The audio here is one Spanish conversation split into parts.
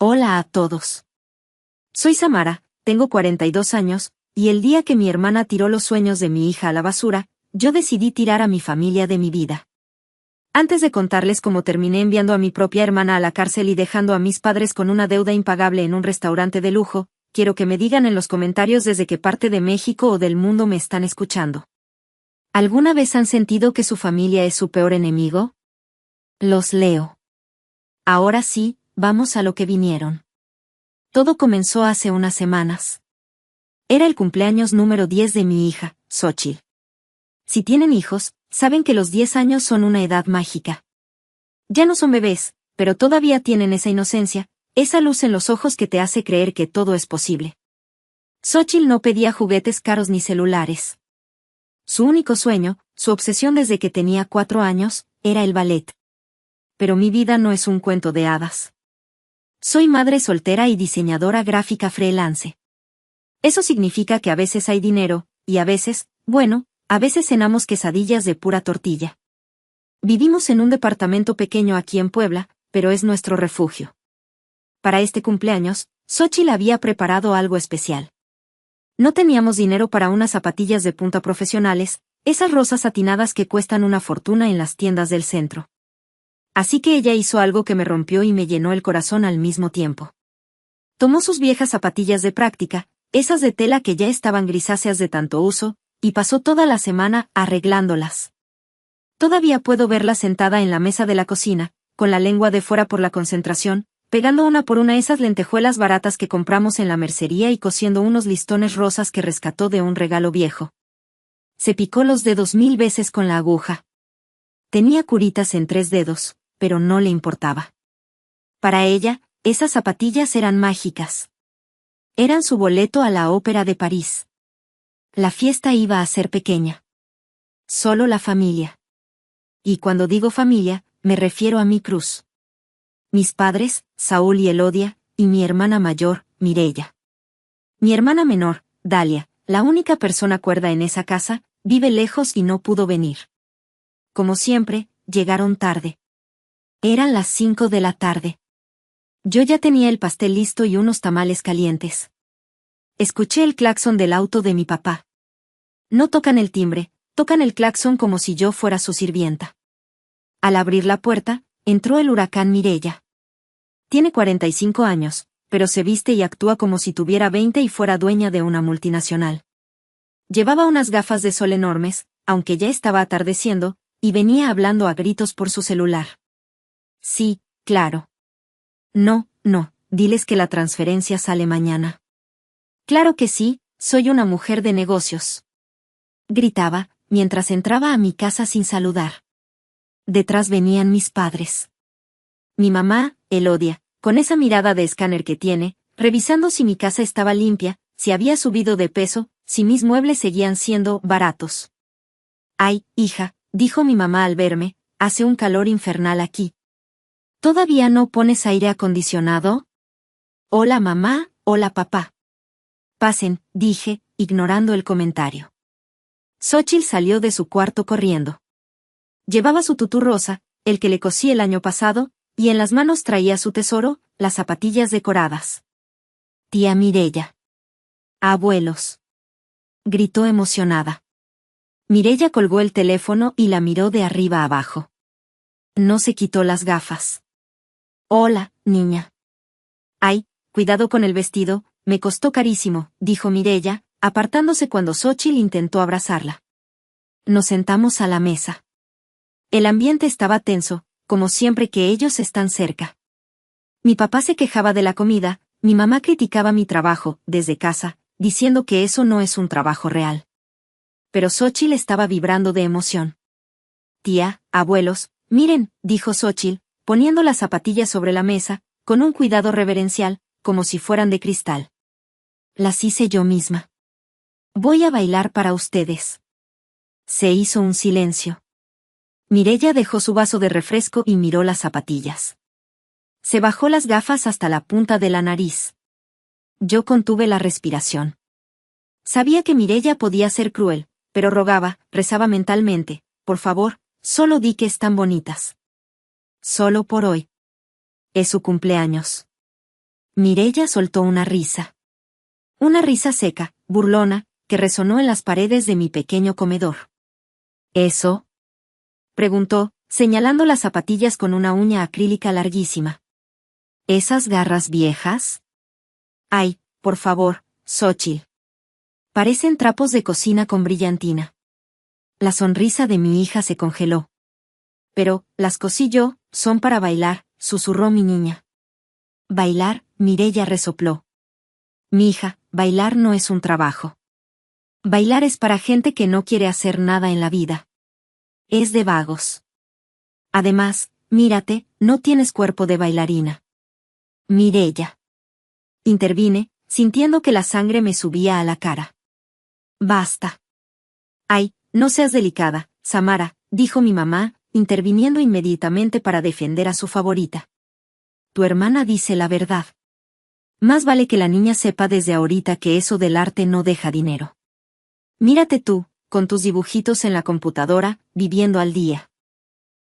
Hola a todos. Soy Samara, tengo 42 años, y el día que mi hermana tiró los sueños de mi hija a la basura, yo decidí tirar a mi familia de mi vida. Antes de contarles cómo terminé enviando a mi propia hermana a la cárcel y dejando a mis padres con una deuda impagable en un restaurante de lujo, quiero que me digan en los comentarios desde qué parte de México o del mundo me están escuchando. ¿Alguna vez han sentido que su familia es su peor enemigo? Los leo. Ahora sí, vamos a lo que vinieron. Todo comenzó hace unas semanas. Era el cumpleaños número 10 de mi hija, Xochitl. Si tienen hijos, saben que los 10 años son una edad mágica. Ya no son bebés, pero todavía tienen esa inocencia, esa luz en los ojos que te hace creer que todo es posible. Xochitl no pedía juguetes caros ni celulares. Su único sueño, su obsesión desde que tenía 4 años, era el ballet. Pero mi vida no es un cuento de hadas. Soy madre soltera y diseñadora gráfica freelance. Eso significa que a veces hay dinero, y a veces, bueno, a veces cenamos quesadillas de pura tortilla. Vivimos en un departamento pequeño aquí en Puebla, pero es nuestro refugio. Para este cumpleaños, Xochitl había preparado algo especial. No teníamos dinero para unas zapatillas de punta profesionales, esas rosas satinadas que cuestan una fortuna en las tiendas del centro. Así que ella hizo algo que me rompió y me llenó el corazón al mismo tiempo. Tomó sus viejas zapatillas de práctica, esas de tela que ya estaban grisáceas de tanto uso, y pasó toda la semana arreglándolas. Todavía puedo verla sentada en la mesa de la cocina, con la lengua de fuera por la concentración, pegando una por una esas lentejuelas baratas que compramos en la mercería y cosiendo unos listones rosas que rescató de un regalo viejo. Se picó los dedos 1000 veces con la aguja. Tenía curitas en 3 dedos, pero no le importaba. Para ella, esas zapatillas eran mágicas. Eran su boleto a la Ópera de París. La fiesta iba a ser pequeña. Solo la familia. Y cuando digo familia, me refiero a mi cruz. Mis padres, Saúl y Elodia, y mi hermana mayor, Mireya. Mi hermana menor, Dalia, la única persona cuerda en esa casa, vive lejos y no pudo venir. Como siempre, llegaron tarde. Eran las 5 de la tarde. Yo ya tenía el pastel listo y unos tamales calientes. Escuché el claxon del auto de mi papá. No tocan el timbre, tocan el claxon como si yo fuera su sirvienta. Al abrir la puerta, entró el huracán Mireya. Tiene 45 años, pero se viste y actúa como si tuviera 20 y fuera dueña de una multinacional. Llevaba unas gafas de sol enormes, aunque ya estaba atardeciendo, y venía hablando a gritos por su celular. Sí, claro. No, diles que la transferencia sale mañana. Claro que sí, soy una mujer de negocios. Gritaba, mientras entraba a mi casa sin saludar. Detrás venían mis padres. Mi mamá, Elodia, con esa mirada de escáner que tiene, revisando si mi casa estaba limpia, si había subido de peso, si mis muebles seguían siendo baratos. Ay, hija, dijo mi mamá al verme, hace un calor infernal aquí. ¿Todavía no pones aire acondicionado? Hola mamá, hola papá. Pasen, dije, ignorando el comentario. Xochitl salió de su cuarto corriendo. Llevaba su tutú rosa, el que le cosí el año pasado, y en las manos traía su tesoro, las zapatillas decoradas. Tía Mireya. Abuelos. Gritó emocionada. Mireya colgó el teléfono y la miró de arriba abajo. No se quitó las gafas. Hola, niña. Ay, cuidado con el vestido, me costó carísimo, dijo Mireya, apartándose cuando Xochitl intentó abrazarla. Nos sentamos a la mesa. El ambiente estaba tenso, como siempre que ellos están cerca. Mi papá se quejaba de la comida, mi mamá criticaba mi trabajo, desde casa, diciendo que eso no es un trabajo real. Pero Xochitl estaba vibrando de emoción. Tía, abuelos, miren, dijo Xochitl, poniendo las zapatillas sobre la mesa, con un cuidado reverencial, como si fueran de cristal. Las hice yo misma. Voy a bailar para ustedes. Se hizo un silencio. Mireya dejó su vaso de refresco y miró las zapatillas. Se bajó las gafas hasta la punta de la nariz. Yo contuve la respiración. Sabía que Mireya podía ser cruel, pero rogaba, rezaba mentalmente, por favor, solo di que están bonitas. Solo por hoy. Es su cumpleaños. Mireya soltó una risa. Una risa seca, burlona, que resonó en las paredes de mi pequeño comedor. ¿Eso? Preguntó, señalando las zapatillas con una uña acrílica larguísima. ¿Esas garras viejas? Ay, por favor, Xóchitl. Parecen trapos de cocina con brillantina. La sonrisa de mi hija se congeló. Pero, las cosí yo, son para bailar, susurró mi niña. Bailar, Mireya resopló. Mi hija, bailar no es un trabajo. Bailar es para gente que no quiere hacer nada en la vida. Es de vagos. Además, mírate, no tienes cuerpo de bailarina. Mireya. Intervine, sintiendo que la sangre me subía a la cara. Basta. Ay, no seas delicada, Samara, dijo mi mamá, interviniendo inmediatamente para defender a su favorita. Tu hermana dice la verdad. Más vale que la niña sepa desde ahorita que eso del arte no deja dinero. Mírate tú, con tus dibujitos en la computadora, viviendo al día.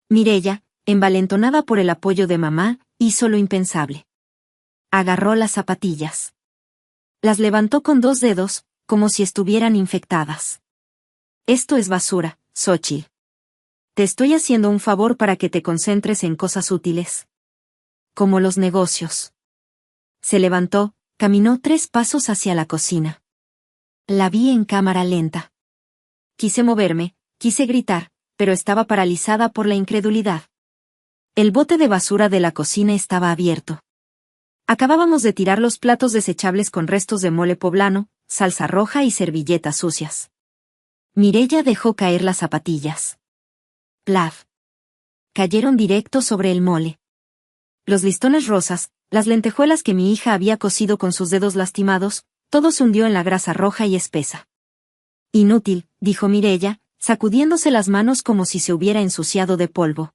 Mireya, envalentonada por el apoyo de mamá, hizo lo impensable. Agarró las zapatillas. Las levantó con 2 dedos, como si estuvieran infectadas. Esto es basura, Xóchitl. Te estoy haciendo un favor para que te concentres en cosas útiles. Como los negocios. Se levantó, caminó 3 pasos hacia la cocina. La vi en cámara lenta. Quise moverme, quise gritar, pero estaba paralizada por la incredulidad. El bote de basura de la cocina estaba abierto. Acabábamos de tirar los platos desechables con restos de mole poblano, salsa roja y servilletas sucias. Mireya dejó caer las zapatillas. Plaf. Cayeron directo sobre el mole. Los listones rosas, las lentejuelas que mi hija había cocido con sus dedos lastimados, todo se hundió en la grasa roja y espesa. Inútil, dijo Mireya, sacudiéndose las manos como si se hubiera ensuciado de polvo.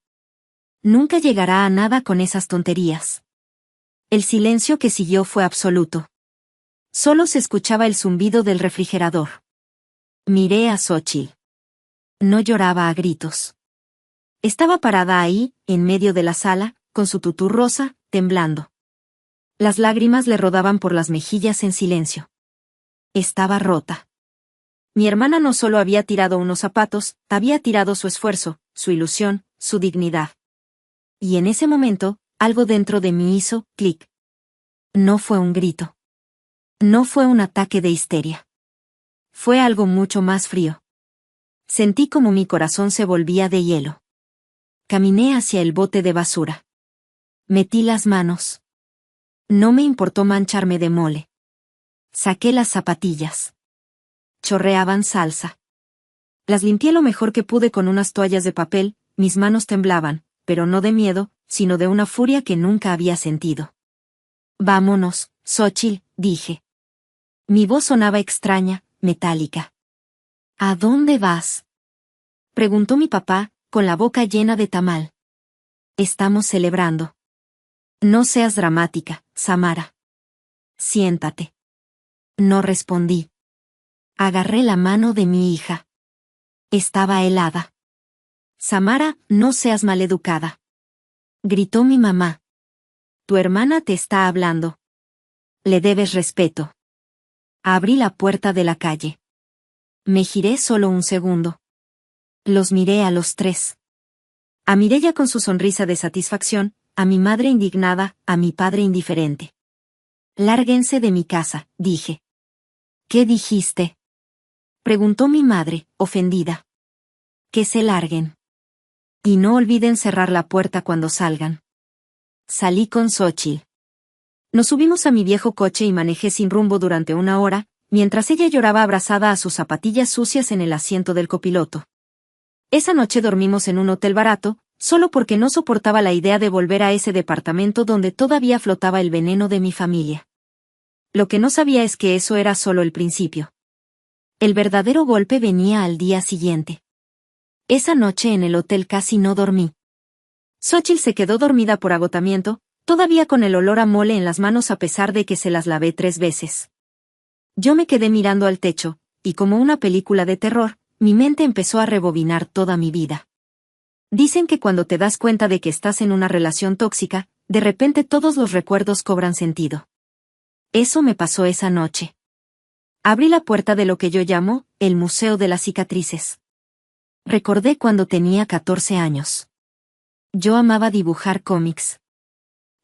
Nunca llegará a nada con esas tonterías. El silencio que siguió fue absoluto. Solo se escuchaba el zumbido del refrigerador. Miré a Xóchitl. No lloraba a gritos. Estaba parada ahí, en medio de la sala, con su tutú rosa, temblando. Las lágrimas le rodaban por las mejillas en silencio. Estaba rota. Mi hermana no solo había tirado unos zapatos, había tirado su esfuerzo, su ilusión, su dignidad. Y en ese momento, algo dentro de mí hizo clic. No fue un grito. No fue un ataque de histeria. Fue algo mucho más frío. Sentí como mi corazón se volvía de hielo. Caminé hacia el bote de basura. Metí las manos. No me importó mancharme de mole. Saqué las zapatillas. Chorreaban salsa. Las limpié lo mejor que pude con unas toallas de papel, mis manos temblaban, pero no de miedo, sino de una furia que nunca había sentido. Vámonos, Xóchitl, dije. Mi voz sonaba extraña, metálica. ¿A dónde vas? Preguntó mi papá, con la boca llena de tamal. Estamos celebrando. No seas dramática, Samara. Siéntate. No respondí. Agarré la mano de mi hija. Estaba helada. Samara, no seas maleducada. Gritó mi mamá. Tu hermana te está hablando. Le debes respeto. Abrí la puerta de la calle. Me giré solo un segundo. Los miré a los 3. A Mireya con su sonrisa de satisfacción, a mi madre indignada, a mi padre indiferente. Lárguense de mi casa, dije. ¿Qué dijiste? Preguntó mi madre, ofendida. Que se larguen. Y no olviden cerrar la puerta cuando salgan. Salí con Xóchitl. Nos subimos a mi viejo coche y manejé sin rumbo durante 1 hora, mientras ella lloraba abrazada a sus zapatillas sucias en el asiento del copiloto. Esa noche dormimos en un hotel barato, solo porque no soportaba la idea de volver a ese departamento donde todavía flotaba el veneno de mi familia. Lo que no sabía es que eso era solo el principio. El verdadero golpe venía al día siguiente. Esa noche en el hotel casi no dormí. Xóchitl se quedó dormida por agotamiento, todavía con el olor a mole en las manos a pesar de que se las lavé 3 veces. Yo me quedé mirando al techo, y como una película de terror, mi mente empezó a rebobinar toda mi vida. Dicen que cuando te das cuenta de que estás en una relación tóxica, de repente todos los recuerdos cobran sentido. Eso me pasó esa noche. Abrí la puerta de lo que yo llamo el Museo de las Cicatrices. Recordé cuando tenía 14 años. Yo amaba dibujar cómics.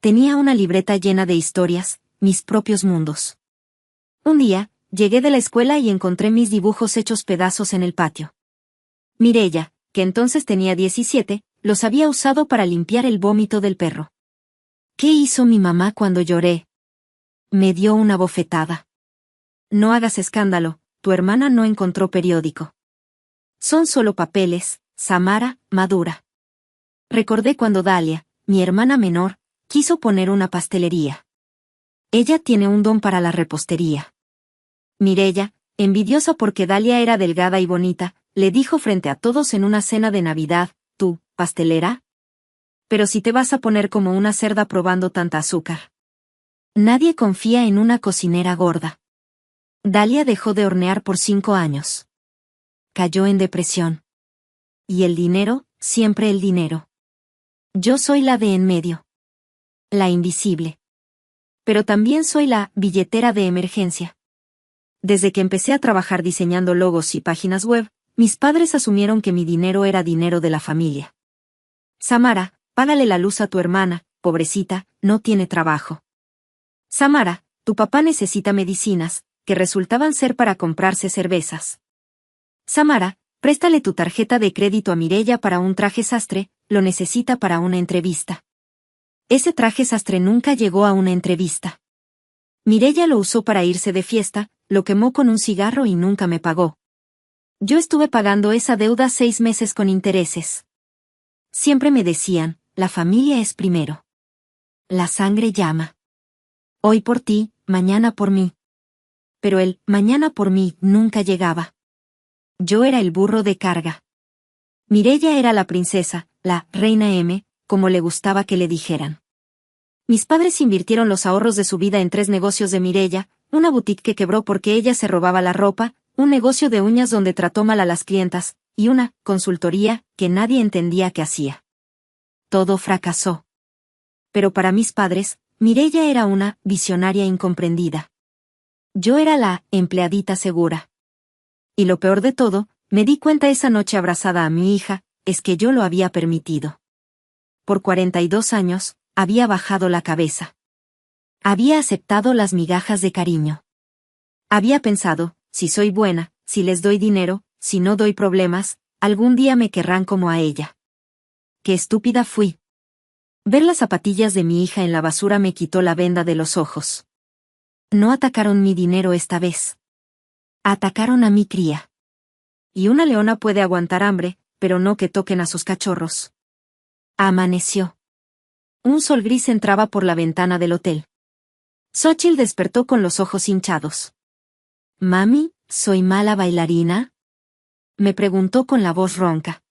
Tenía una libreta llena de historias, mis propios mundos. Un día, llegué de la escuela y encontré mis dibujos hechos pedazos en el patio. Mireya, que entonces tenía 17, los había usado para limpiar el vómito del perro. ¿Qué hizo mi mamá cuando lloré? Me dio una bofetada. No hagas escándalo, tu hermana no encontró periódico. Son solo papeles, Samara, madura. Recordé cuando Dalia, mi hermana menor, quiso poner una pastelería. Ella tiene un don para la repostería. Mireya, envidiosa porque Dalia era delgada y bonita, le dijo frente a todos en una cena de Navidad, ¿tú, pastelera? Pero si te vas a poner como una cerda probando tanta azúcar. Nadie confía en una cocinera gorda. Dalia dejó de hornear por 5 años. Cayó en depresión. Y el dinero, siempre el dinero. Yo soy la de en medio. La invisible. Pero también soy la billetera de emergencia. Desde que empecé a trabajar diseñando logos y páginas web, mis padres asumieron que mi dinero era dinero de la familia. Samara, págale la luz a tu hermana, pobrecita, no tiene trabajo. Samara, tu papá necesita medicinas, que resultaban ser para comprarse cervezas. Samara, préstale tu tarjeta de crédito a Mireya para un traje sastre, lo necesita para una entrevista. Ese traje sastre nunca llegó a una entrevista. Mireya lo usó para irse de fiesta, lo quemó con un cigarro y nunca me pagó. Yo estuve pagando esa deuda 6 meses con intereses. Siempre me decían, la familia es primero. La sangre llama. Hoy por ti, mañana por mí. Pero el mañana por mí nunca llegaba. Yo era el burro de carga. Mireya era la princesa, la reina M, como le gustaba que le dijeran. Mis padres invirtieron los ahorros de su vida en 3 negocios de Mireya, una boutique que quebró porque ella se robaba la ropa, un negocio de uñas donde trató mal a las clientas, y una consultoría que nadie entendía qué hacía. Todo fracasó. Pero para mis padres, Mireya era una visionaria incomprendida. Yo era la empleadita segura. Y lo peor de todo, me di cuenta esa noche abrazada a mi hija, es que yo lo había permitido. Por 42 años, había bajado la cabeza. Había aceptado las migajas de cariño. Había pensado, si soy buena, si les doy dinero, si no doy problemas, algún día me querrán como a ella. Qué estúpida fui. Ver las zapatillas de mi hija en la basura me quitó la venda de los ojos. No atacaron mi dinero esta vez. Atacaron a mi cría. Y una leona puede aguantar hambre, pero no que toquen a sus cachorros. Amaneció. Un sol gris entraba por la ventana del hotel. Xóchitl despertó con los ojos hinchados. «Mami, ¿soy mala bailarina?», me preguntó con la voz ronca.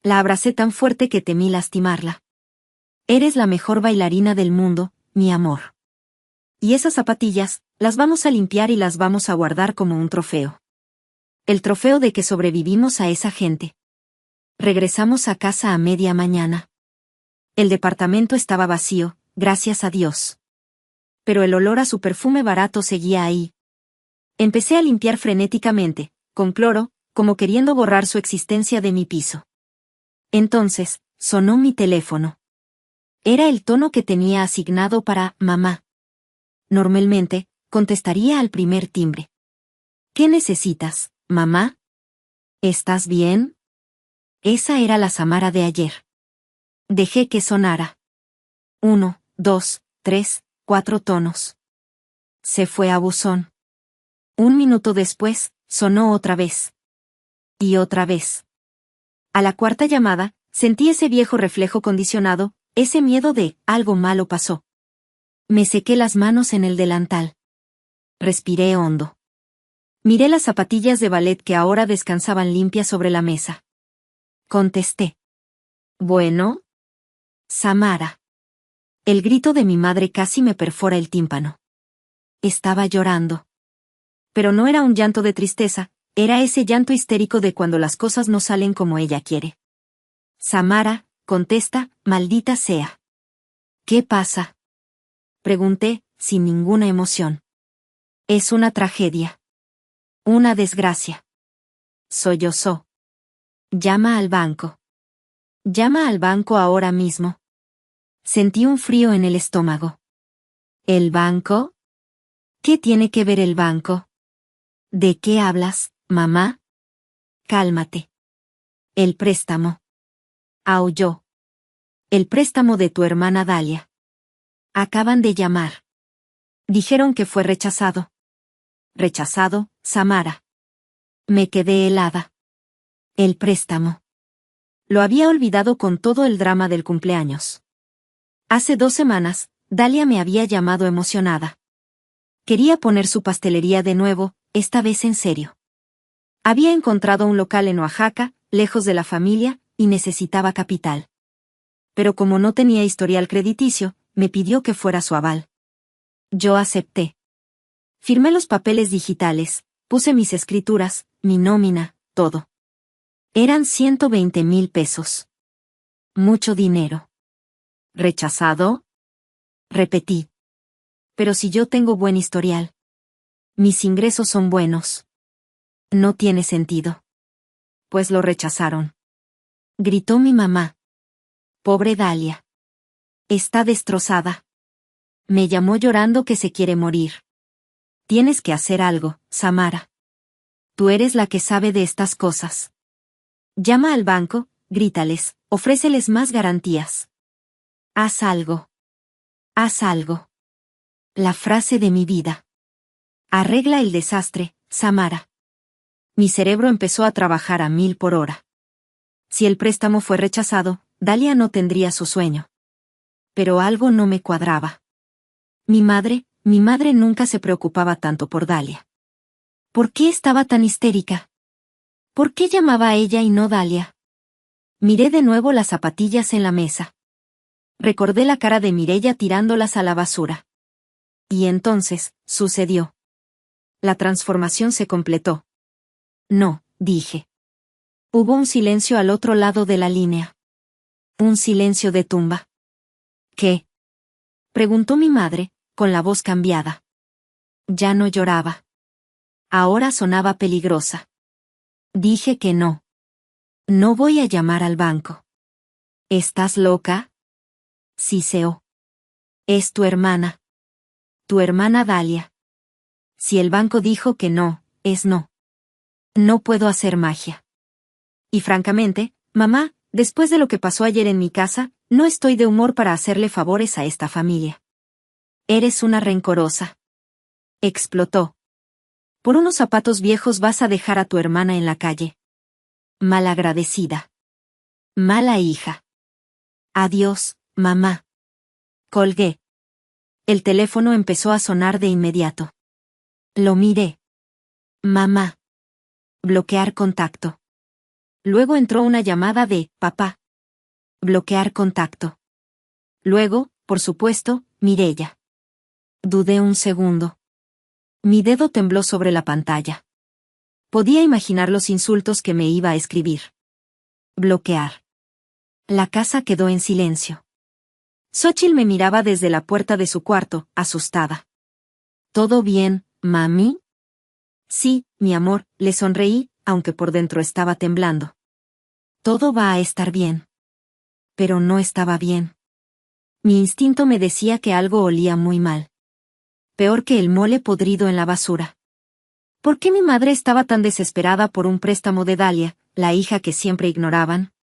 La abracé tan fuerte que temí lastimarla. «Eres la mejor bailarina del mundo, mi amor. Y esas zapatillas, las vamos a limpiar y las vamos a guardar como un trofeo. El trofeo de que sobrevivimos a esa gente». Regresamos a casa a media mañana. El departamento estaba vacío, gracias a Dios. Pero el olor a su perfume barato seguía ahí. Empecé a limpiar frenéticamente, con cloro, como queriendo borrar su existencia de mi piso. Entonces, sonó mi teléfono. Era el tono que tenía asignado para mamá. Normalmente, contestaría al primer timbre. «¿Qué necesitas, mamá? ¿Estás bien?». Esa era la Samara de ayer. Dejé que sonara. 1, 2, 3, 4 tonos. Se fue a buzón. 1 minuto después, sonó otra vez. Y otra vez. A la 4ª llamada, sentí ese viejo reflejo condicionado, ese miedo de algo malo pasó. Me sequé las manos en el delantal. Respiré hondo. Miré las zapatillas de ballet que ahora descansaban limpias sobre la mesa. Contesté. «Bueno». «Samara». El grito de mi madre casi me perfora el tímpano. Estaba llorando. Pero no era un llanto de tristeza, era ese llanto histérico de cuando las cosas no salen como ella quiere. «Samara», contesta, «maldita sea». «¿Qué pasa?», pregunté, sin ninguna emoción. Es una tragedia. Una desgracia. Sollozó. Llama al banco. Llama al banco ahora mismo. Sentí un frío en el estómago. ¿El banco? ¿Qué tiene que ver el banco? ¿De qué hablas, mamá? Cálmate. El préstamo. Aulló. El préstamo de tu hermana Dalia. Acaban de llamar. Dijeron que fue rechazado. Rechazado, Samara. Me quedé helada. El préstamo. Lo había olvidado con todo el drama del cumpleaños. Hace 2 semanas, Dalia me había llamado emocionada. Quería poner su pastelería de nuevo, esta vez en serio. Había encontrado un local en Oaxaca, lejos de la familia, y necesitaba capital. Pero como no tenía historial crediticio, me pidió que fuera su aval. Yo acepté. Firmé los papeles digitales, puse mis escrituras, mi nómina, todo. Eran 120,000 pesos. Mucho dinero. ¿Rechazado? Repetí. Pero si yo tengo buen historial. Mis ingresos son buenos. No tiene sentido. Pues lo rechazaron. Gritó mi mamá. Pobre Dalia. Está destrozada. Me llamó llorando que se quiere morir. Tienes que hacer algo, Samara. Tú eres la que sabe de estas cosas. Llama al banco, grítales, ofréceles más garantías. Haz algo. Haz algo. La frase de mi vida. Arregla el desastre, Samara. Mi cerebro empezó a trabajar a 1000 por hora. Si el préstamo fue rechazado, Dalia no tendría su sueño. Pero algo no me cuadraba. Mi madre nunca se preocupaba tanto por Dalia. ¿Por qué estaba tan histérica? ¿Por qué llamaba a ella y no Dalia? Miré de nuevo las zapatillas en la mesa. Recordé la cara de Mireya tirándolas a la basura. Y entonces, sucedió. La transformación se completó. No, dije. Hubo un silencio al otro lado de la línea. Un silencio de tumba. ¿Qué? Preguntó mi madre, con la voz cambiada. Ya no lloraba. Ahora sonaba peligrosa. Dije que no. No voy a llamar al banco. ¿Estás loca? Siseó. Es tu hermana. Tu hermana Dalia. Si el banco dijo que no, es no. No puedo hacer magia. Y francamente, mamá, después de lo que pasó ayer en mi casa, no estoy de humor para hacerle favores a esta familia. Eres una rencorosa. Explotó. Por unos zapatos viejos vas a dejar a tu hermana en la calle. Malagradecida. Mala hija. Adiós, mamá. Colgué. El teléfono empezó a sonar de inmediato. Lo miré. Mamá. Bloquear contacto. Luego entró una llamada de papá. Bloquear contacto. Luego, por supuesto, Mireya. Dudé un segundo. Mi dedo tembló sobre la pantalla. Podía imaginar los insultos que me iba a escribir. Bloquear. La casa quedó en silencio. Xóchitl me miraba desde la puerta de su cuarto, asustada. ¿Todo bien, mami? Sí, mi amor, le sonreí, aunque por dentro estaba temblando. Todo va a estar bien. Pero no estaba bien. Mi instinto me decía que algo olía muy mal. Peor que el mole podrido en la basura. ¿Por qué mi madre estaba tan desesperada por un préstamo de Dalia, la hija que siempre ignoraban?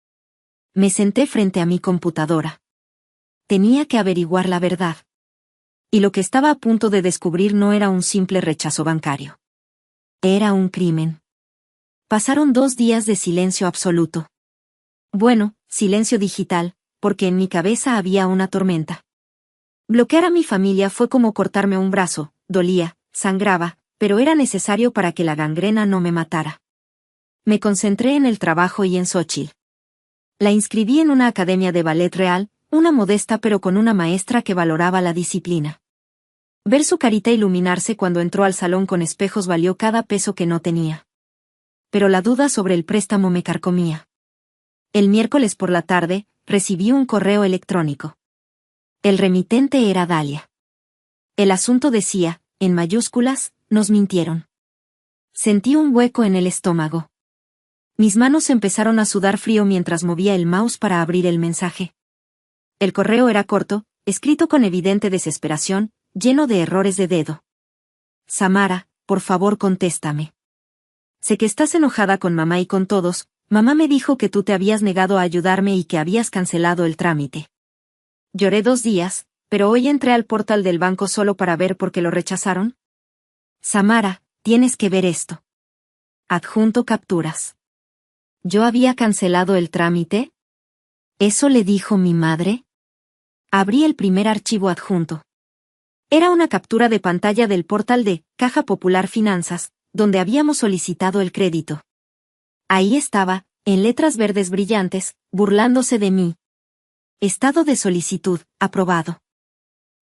Me senté frente a mi computadora. Tenía que averiguar la verdad. Y lo que estaba a punto de descubrir no era un simple rechazo bancario. Era un crimen. Pasaron 2 días de silencio absoluto. Bueno, silencio digital, porque en mi cabeza había una tormenta. Bloquear a mi familia fue como cortarme un brazo, dolía, sangraba, pero era necesario para que la gangrena no me matara. Me concentré en el trabajo y en Xóchitl. La inscribí en una academia de ballet real, una modesta pero con una maestra que valoraba la disciplina. Ver su carita iluminarse cuando entró al salón con espejos valió cada peso que no tenía. Pero la duda sobre el préstamo me carcomía. El miércoles por la tarde, recibí un correo electrónico. El remitente era Dalia. El asunto decía, en mayúsculas, nos mintieron. Sentí un hueco en el estómago. Mis manos empezaron a sudar frío mientras movía el mouse para abrir el mensaje. El correo era corto, escrito con evidente desesperación, lleno de errores de dedo. Samara, por favor contéstame. Sé que estás enojada con mamá y con todos. Mamá me dijo que tú te habías negado a ayudarme y que habías cancelado el trámite. Lloré 2 días, pero hoy entré al portal del banco solo para ver por qué lo rechazaron. Samara, tienes que ver esto. Adjunto capturas. ¿Yo había cancelado el trámite? ¿Eso le dijo mi madre? Abrí el primer archivo adjunto. Era una captura de pantalla del portal de Caja Popular Finanzas, donde habíamos solicitado el crédito. Ahí estaba, en letras verdes brillantes, burlándose de mí. Estado de solicitud, aprobado.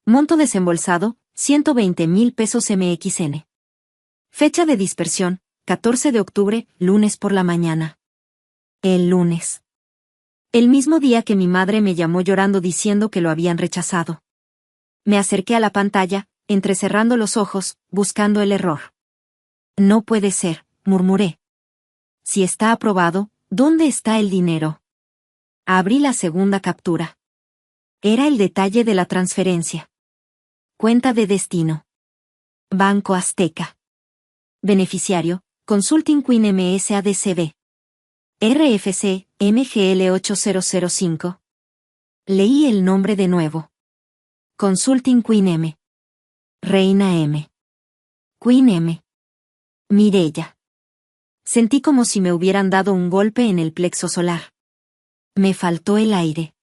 Monto desembolsado, 120,000 pesos MXN. Fecha de dispersión, 14 de octubre, lunes por la mañana. El lunes. El mismo día que mi madre me llamó llorando diciendo que lo habían rechazado. Me acerqué a la pantalla, entrecerrando los ojos, buscando el error. No puede ser, murmuré. Si está aprobado, ¿dónde está el dinero? Abrí la segunda captura. Era el detalle de la transferencia. Cuenta de destino. Banco Azteca. Beneficiario, Consulting Queen MSADCB. RFC, MGL 8005. Leí el nombre de nuevo. Consulting Queen M. Reina M. Queen M. Mireya. Sentí como si me hubieran dado un golpe en el plexo solar. Me faltó el aire.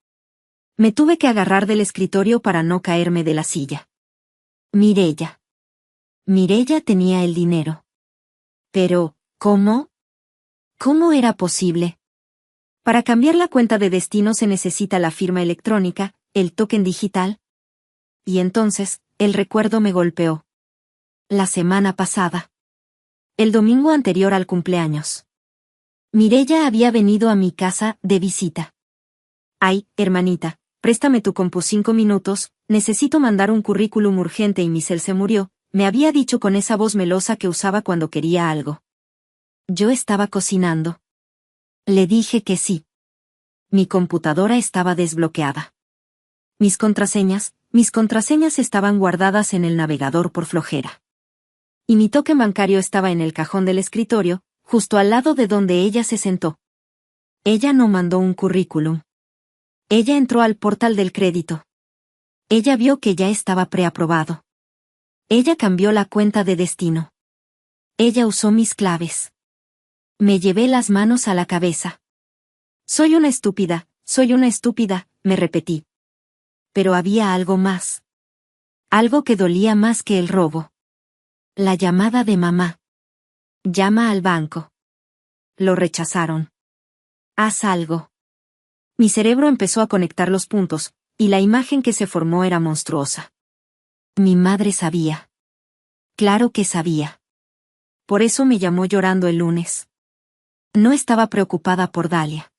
Me tuve que agarrar del escritorio para no caerme de la silla. Mireya. Mireya tenía el dinero. Pero, ¿cómo? ¿Cómo era posible? Para cambiar la cuenta de destino se necesita la firma electrónica, el token digital. Y entonces, el recuerdo me golpeó. La semana pasada. El domingo anterior al cumpleaños. Mireya había venido a mi casa, de visita. Ay, hermanita, préstame tu compu 5 minutos, necesito mandar un currículum urgente y mi cel se murió, me había dicho con esa voz melosa que usaba cuando quería algo. Yo estaba cocinando. Le dije que sí. Mi computadora estaba desbloqueada. Mis contraseñas estaban guardadas en el navegador por flojera. Y mi token bancario estaba en el cajón del escritorio, justo al lado de donde ella se sentó. Ella no mandó un currículum. Ella entró al portal del crédito. Ella vio que ya estaba preaprobado. Ella cambió la cuenta de destino. Ella usó mis claves. Me llevé las manos a la cabeza. Soy una estúpida, me repetí. Pero había algo más. Algo que dolía más que el robo. La llamada de mamá. Llama al banco. Lo rechazaron. Haz algo. Mi cerebro empezó a conectar los puntos, y la imagen que se formó era monstruosa. Mi madre sabía. Claro que sabía. Por eso me llamó llorando el lunes. No estaba preocupada por Dalia.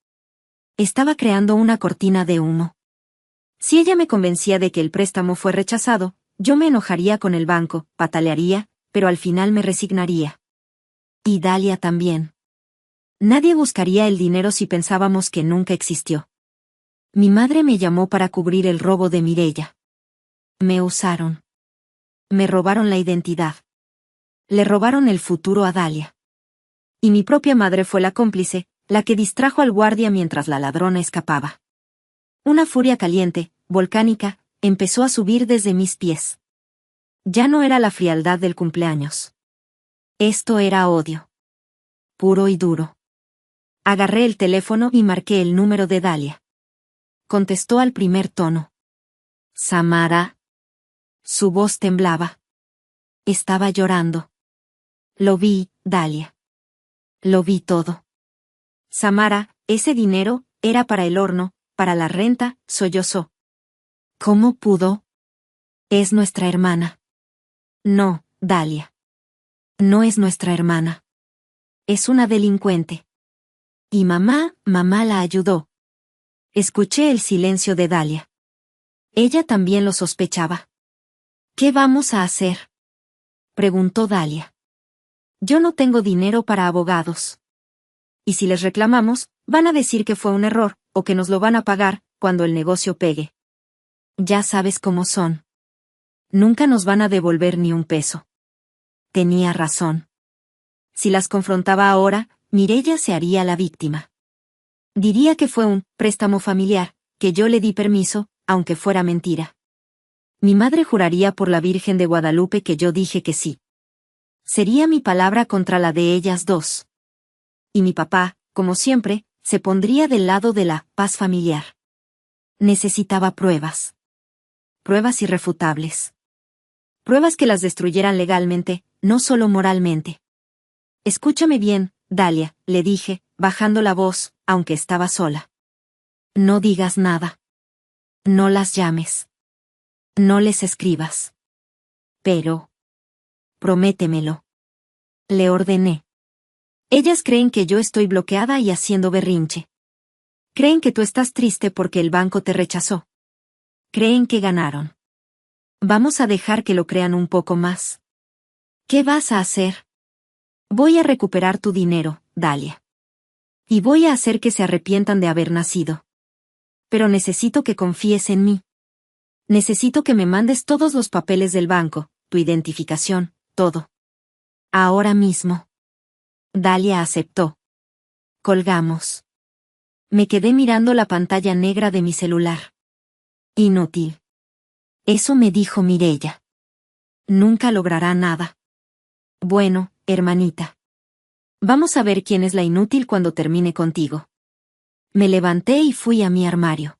Estaba creando una cortina de humo. Si ella me convencía de que el préstamo fue rechazado, yo me enojaría con el banco, patalearía, pero al final me resignaría. Y Dalia también. Nadie buscaría el dinero si pensábamos que nunca existió. Mi madre me llamó para cubrir el robo de Mireya. Me usaron. Me robaron la identidad. Le robaron el futuro a Dalia. Y mi propia madre fue la cómplice, la que distrajo al guardia mientras la ladrona escapaba. Una furia caliente, volcánica, empezó a subir desde mis pies. Ya no era la frialdad del cumpleaños. Esto era odio. Puro y duro. Agarré el teléfono y marqué el número de Dalia. Contestó al primer tono. Samara. Su voz temblaba. Estaba llorando. Lo vi, Dalia. Lo vi todo. Samara, ese dinero, era para el horno, para la renta, sollozó. ¿Cómo pudo? Es nuestra hermana. No, Dalia. No es nuestra hermana. Es una delincuente. Y mamá la ayudó. Escuché el silencio de Dalia. Ella también lo sospechaba. ¿Qué vamos a hacer?, preguntó Dalia. Yo no tengo dinero para abogados. Y si les reclamamos, van a decir que fue un error, o que nos lo van a pagar, cuando el negocio pegue. Ya sabes cómo son. Nunca nos van a devolver ni un peso. Tenía razón. Si las confrontaba ahora, Mireya se haría la víctima. Diría que fue un préstamo familiar, que yo le di permiso, aunque fuera mentira. Mi madre juraría por la Virgen de Guadalupe que yo dije que sí. Sería mi palabra contra la de ellas dos. Y mi papá, como siempre, se pondría del lado de la paz familiar. Necesitaba pruebas. Pruebas irrefutables. Pruebas que las destruyeran legalmente, no solo moralmente. Escúchame bien, Dalia, le dije, bajando la voz, aunque estaba sola. No digas nada. No las llames. No les escribas. Pero... prométemelo. Le ordené. Ellas creen que yo estoy bloqueada y haciendo berrinche. Creen que tú estás triste porque el banco te rechazó. Creen que ganaron. Vamos a dejar que lo crean un poco más. ¿Qué vas a hacer? Voy a recuperar tu dinero, Dalia. Y voy a hacer que se arrepientan de haber nacido. Pero necesito que confíes en mí. Necesito que me mandes todos los papeles del banco, tu identificación, todo. Ahora mismo. Dalia aceptó. Colgamos. Me quedé mirando la pantalla negra de mi celular. Inútil. Eso me dijo Mireya. Nunca logrará nada. Bueno, hermanita. Vamos a ver quién es la inútil cuando termine contigo. Me levanté y fui a mi armario.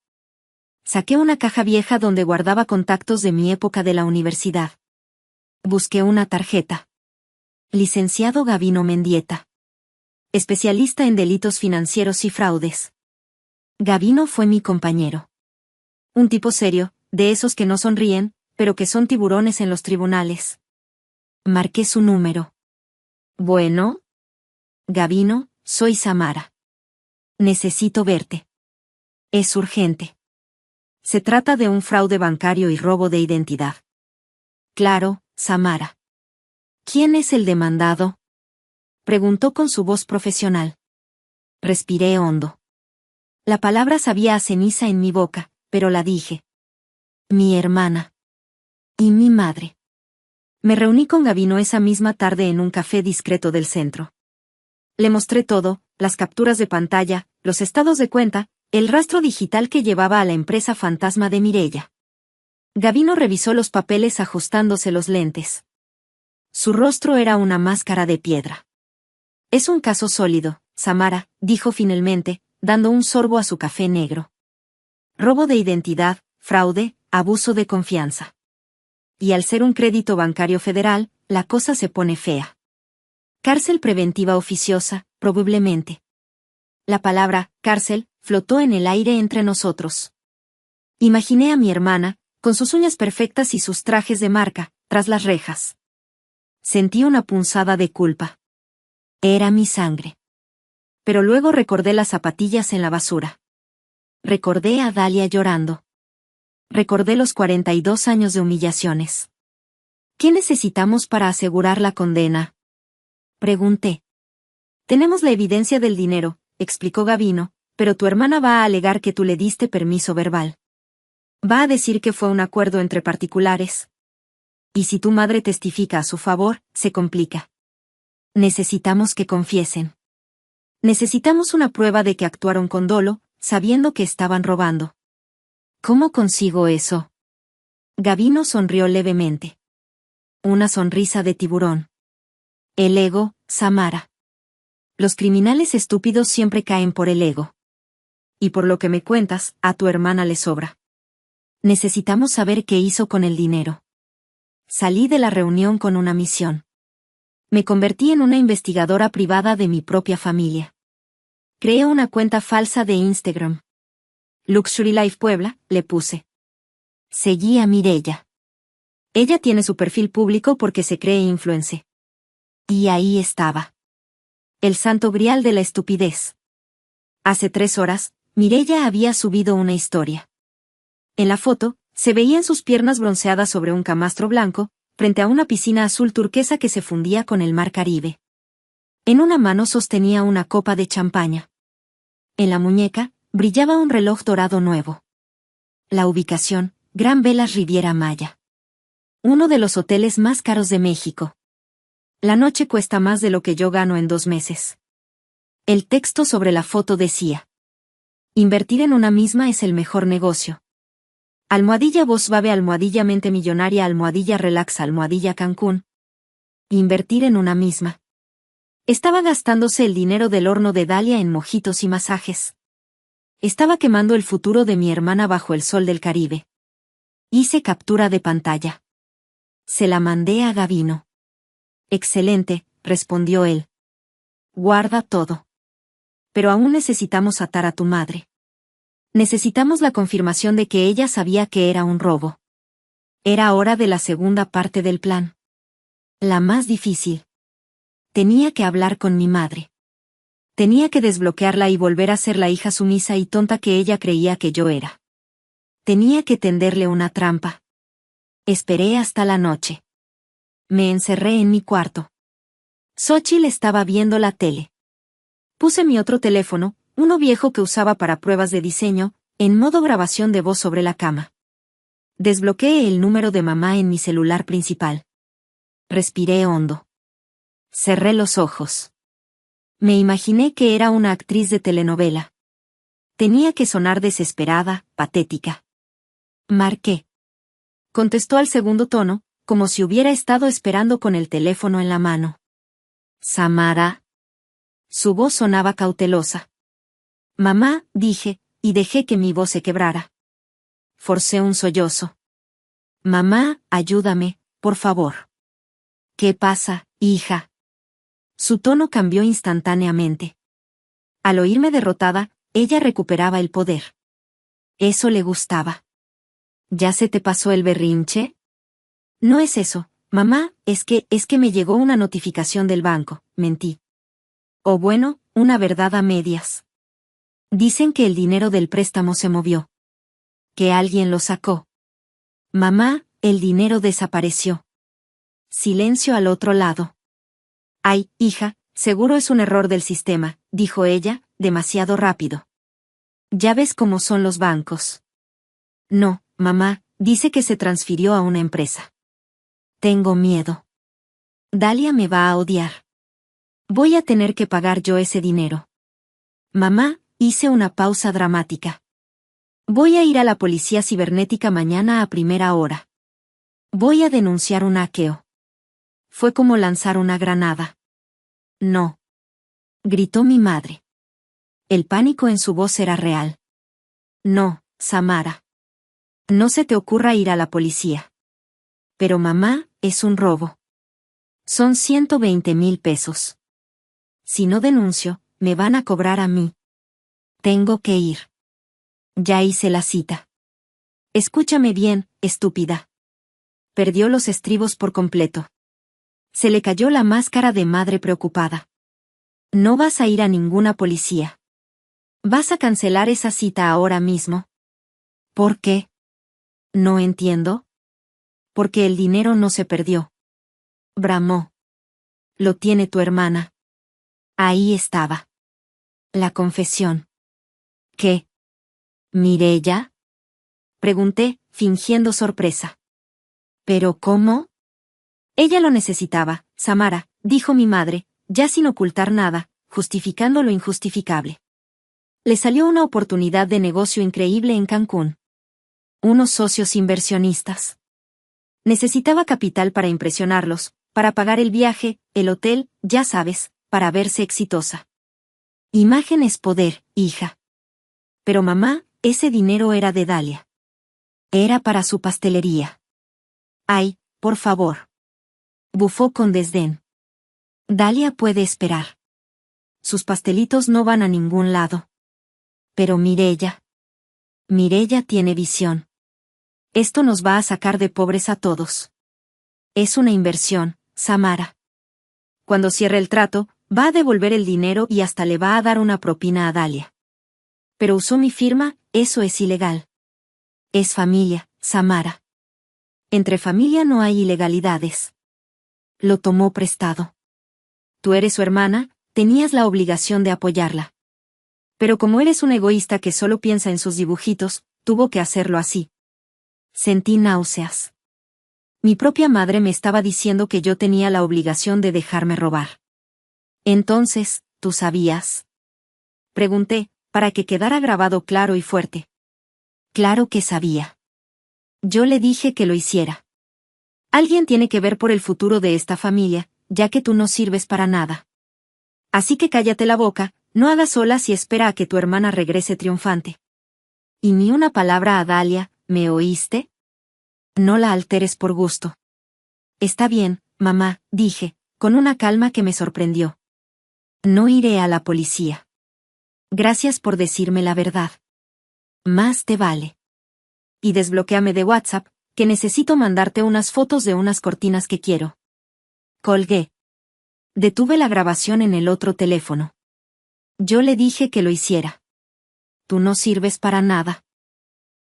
Saqué una caja vieja donde guardaba contactos de mi época de la universidad. Busqué una tarjeta. Licenciado Gavino Mendieta. Especialista en delitos financieros y fraudes. Gavino fue mi compañero. Un tipo serio, de esos que no sonríen, pero que son tiburones en los tribunales. Marqué su número. Bueno. Gavino, soy Samara. Necesito verte. Es urgente. Se trata de un fraude bancario y robo de identidad. Claro, Samara. ¿Quién es el demandado?, preguntó con su voz profesional. Respiré hondo. La palabra sabía a ceniza en mi boca, pero la dije. Mi hermana. Y mi madre. Me reuní con Gavino esa misma tarde en un café discreto del centro. Le mostré todo, las capturas de pantalla, los estados de cuenta, el rastro digital que llevaba a la empresa fantasma de Mireya. Gavino revisó los papeles ajustándose los lentes. Su rostro era una máscara de piedra. Es un caso sólido, Samara, dijo finalmente, dando un sorbo a su café negro. Robo de identidad, fraude, abuso de confianza. Y al ser un crédito bancario federal, la cosa se pone fea. Cárcel preventiva oficiosa, probablemente. La palabra, cárcel, flotó en el aire entre nosotros. Imaginé a mi hermana, con sus uñas perfectas y sus trajes de marca, tras las rejas. Sentí una punzada de culpa. Era mi sangre. Pero luego recordé las zapatillas en la basura. Recordé a Dalia llorando. Recordé los 42 años de humillaciones. ¿Qué necesitamos para asegurar la condena?, pregunté. Tenemos la evidencia del dinero, explicó Gavino, pero tu hermana va a alegar que tú le diste permiso verbal. Va a decir que fue un acuerdo entre particulares. Y si tu madre testifica a su favor, se complica. Necesitamos que confiesen. Necesitamos una prueba de que actuaron con dolo, sabiendo que estaban robando. ¿Cómo consigo eso? Gavino sonrió levemente. Una sonrisa de tiburón. El ego, Samara. Los criminales estúpidos siempre caen por el ego. Y por lo que me cuentas, a tu hermana le sobra. Necesitamos saber qué hizo con el dinero. Salí de la reunión con una misión. Me convertí en una investigadora privada de mi propia familia. Creé una cuenta falsa de Instagram. Luxury Life Puebla, le puse. Seguí a Mireya. Ella tiene su perfil público porque se cree influencer. Y ahí estaba. El santo grial de la estupidez. Hace 3 horas, Mireya había subido una historia. En la foto, Se veían sus piernas bronceadas sobre un camastro blanco, frente a una piscina azul turquesa que se fundía con el mar Caribe. En una mano sostenía una copa de champaña. En la muñeca, brillaba un reloj dorado nuevo. La ubicación, Gran Velas Riviera Maya. Uno de los hoteles más caros de México. La noche cuesta más de lo que yo gano en 2 meses. El texto sobre la foto decía: invertir en una misma es el mejor negocio. ¡Voz Babe mente millonaria ¡Relax Cancún! Invertir en una misma. Estaba gastándose el dinero del horno de Dalia en mojitos y masajes. Estaba quemando el futuro de mi hermana bajo el sol del Caribe. Hice captura de pantalla. Se la mandé a Gavino. Excelente, respondió él. Guarda todo. Pero aún necesitamos atar a tu madre. Necesitamos la confirmación de que ella sabía que era un robo. Era hora de la segunda parte del plan. La más difícil. Tenía que hablar con mi madre. Tenía que desbloquearla y volver a ser la hija sumisa y tonta que ella creía que yo era. Tenía que tenderle una trampa. Esperé hasta la noche. Me encerré en mi cuarto. Xóchitl estaba viendo la tele. Puse mi otro teléfono, uno viejo que usaba para pruebas de diseño, en modo grabación de voz sobre la cama. Desbloqueé el número de mamá en mi celular principal. Respiré hondo. Cerré los ojos. Me imaginé que era una actriz de telenovela. Tenía que sonar desesperada, patética. Marqué. Contestó al segundo tono, como si hubiera estado esperando con el teléfono en la mano. Samara. Su voz sonaba cautelosa. Mamá, dije, y dejé que mi voz se quebrara. Forcé un sollozo. Mamá, ayúdame, por favor. ¿Qué pasa, hija? Su tono cambió instantáneamente. Al oírme derrotada, ella recuperaba el poder. Eso le gustaba. ¿Ya se te pasó el berrinche? No es eso, mamá, es que me llegó una notificación del banco, mentí. O bueno, una verdad a medias. Dicen que el dinero del préstamo se movió. Que alguien lo sacó. Mamá, el dinero desapareció. Silencio al otro lado. Ay, hija, seguro es un error del sistema, dijo ella, demasiado rápido. Ya ves cómo son los bancos. No, mamá, dice que se transfirió a una empresa. Tengo miedo. Dalia me va a odiar. Voy a tener que pagar yo ese dinero. Mamá, hice una pausa dramática. Voy a ir a la policía cibernética mañana a primera hora. Voy a denunciar un hackeo. Fue como lanzar una granada. No. Gritó mi madre. El pánico en su voz era real. No, Samara. No se te ocurra ir a la policía. Pero mamá, es un robo. Son 120,000 pesos. Si no denuncio, me van a cobrar a mí. Tengo que ir. Ya hice la cita. Escúchame bien, estúpida. Perdió los estribos por completo. Se le cayó la máscara de madre preocupada. No vas a ir a ninguna policía. Vas a cancelar esa cita ahora mismo. ¿Por qué? No entiendo. Porque el dinero no se perdió. Bramó. Lo tiene tu hermana. Ahí estaba. La confesión. ¿Qué? ¿Mireya? Pregunté, fingiendo sorpresa. ¿Pero cómo? Ella lo necesitaba, Samara, dijo mi madre, ya sin ocultar nada, justificando lo injustificable. Le salió una oportunidad de negocio increíble en Cancún. Unos socios inversionistas. Necesitaba capital para impresionarlos, para pagar el viaje, el hotel, ya sabes, para verse exitosa. Imagen es poder, hija. Pero mamá, ese dinero era de Dalia. Era para su pastelería. Ay, por favor. Bufó con desdén. Dalia puede esperar. Sus pastelitos no van a ningún lado. Pero Mireya. Mireya tiene visión. Esto nos va a sacar de pobres a todos. Es una inversión, Samara. Cuando cierre el trato, va a devolver el dinero y hasta le va a dar una propina a Dalia. Pero usó mi firma, eso es ilegal. Es familia, Samara. Entre familia no hay ilegalidades. Lo tomó prestado. Tú eres su hermana, tenías la obligación de apoyarla. Pero como eres un egoísta que solo piensa en sus dibujitos, tuvo que hacerlo así. Sentí náuseas. Mi propia madre me estaba diciendo que yo tenía la obligación de dejarme robar. Entonces, ¿tú sabías? Pregunté, para que quedara grabado claro y fuerte. Claro que sabía. Yo le dije que lo hiciera. Alguien tiene que ver por el futuro de esta familia, ya que tú no sirves para nada. Así que cállate la boca, no hagas olas y espera a que tu hermana regrese triunfante. Y ni una palabra a Dalia, ¿me oíste? No la alteres por gusto. Está bien, mamá, dije, con una calma que me sorprendió. No iré a la policía. Gracias por decirme la verdad. Más te vale. Y desbloquéame de WhatsApp, que necesito mandarte unas fotos de unas cortinas que quiero. Colgué. Detuve la grabación en el otro teléfono. Yo le dije que lo hiciera. Tú no sirves para nada.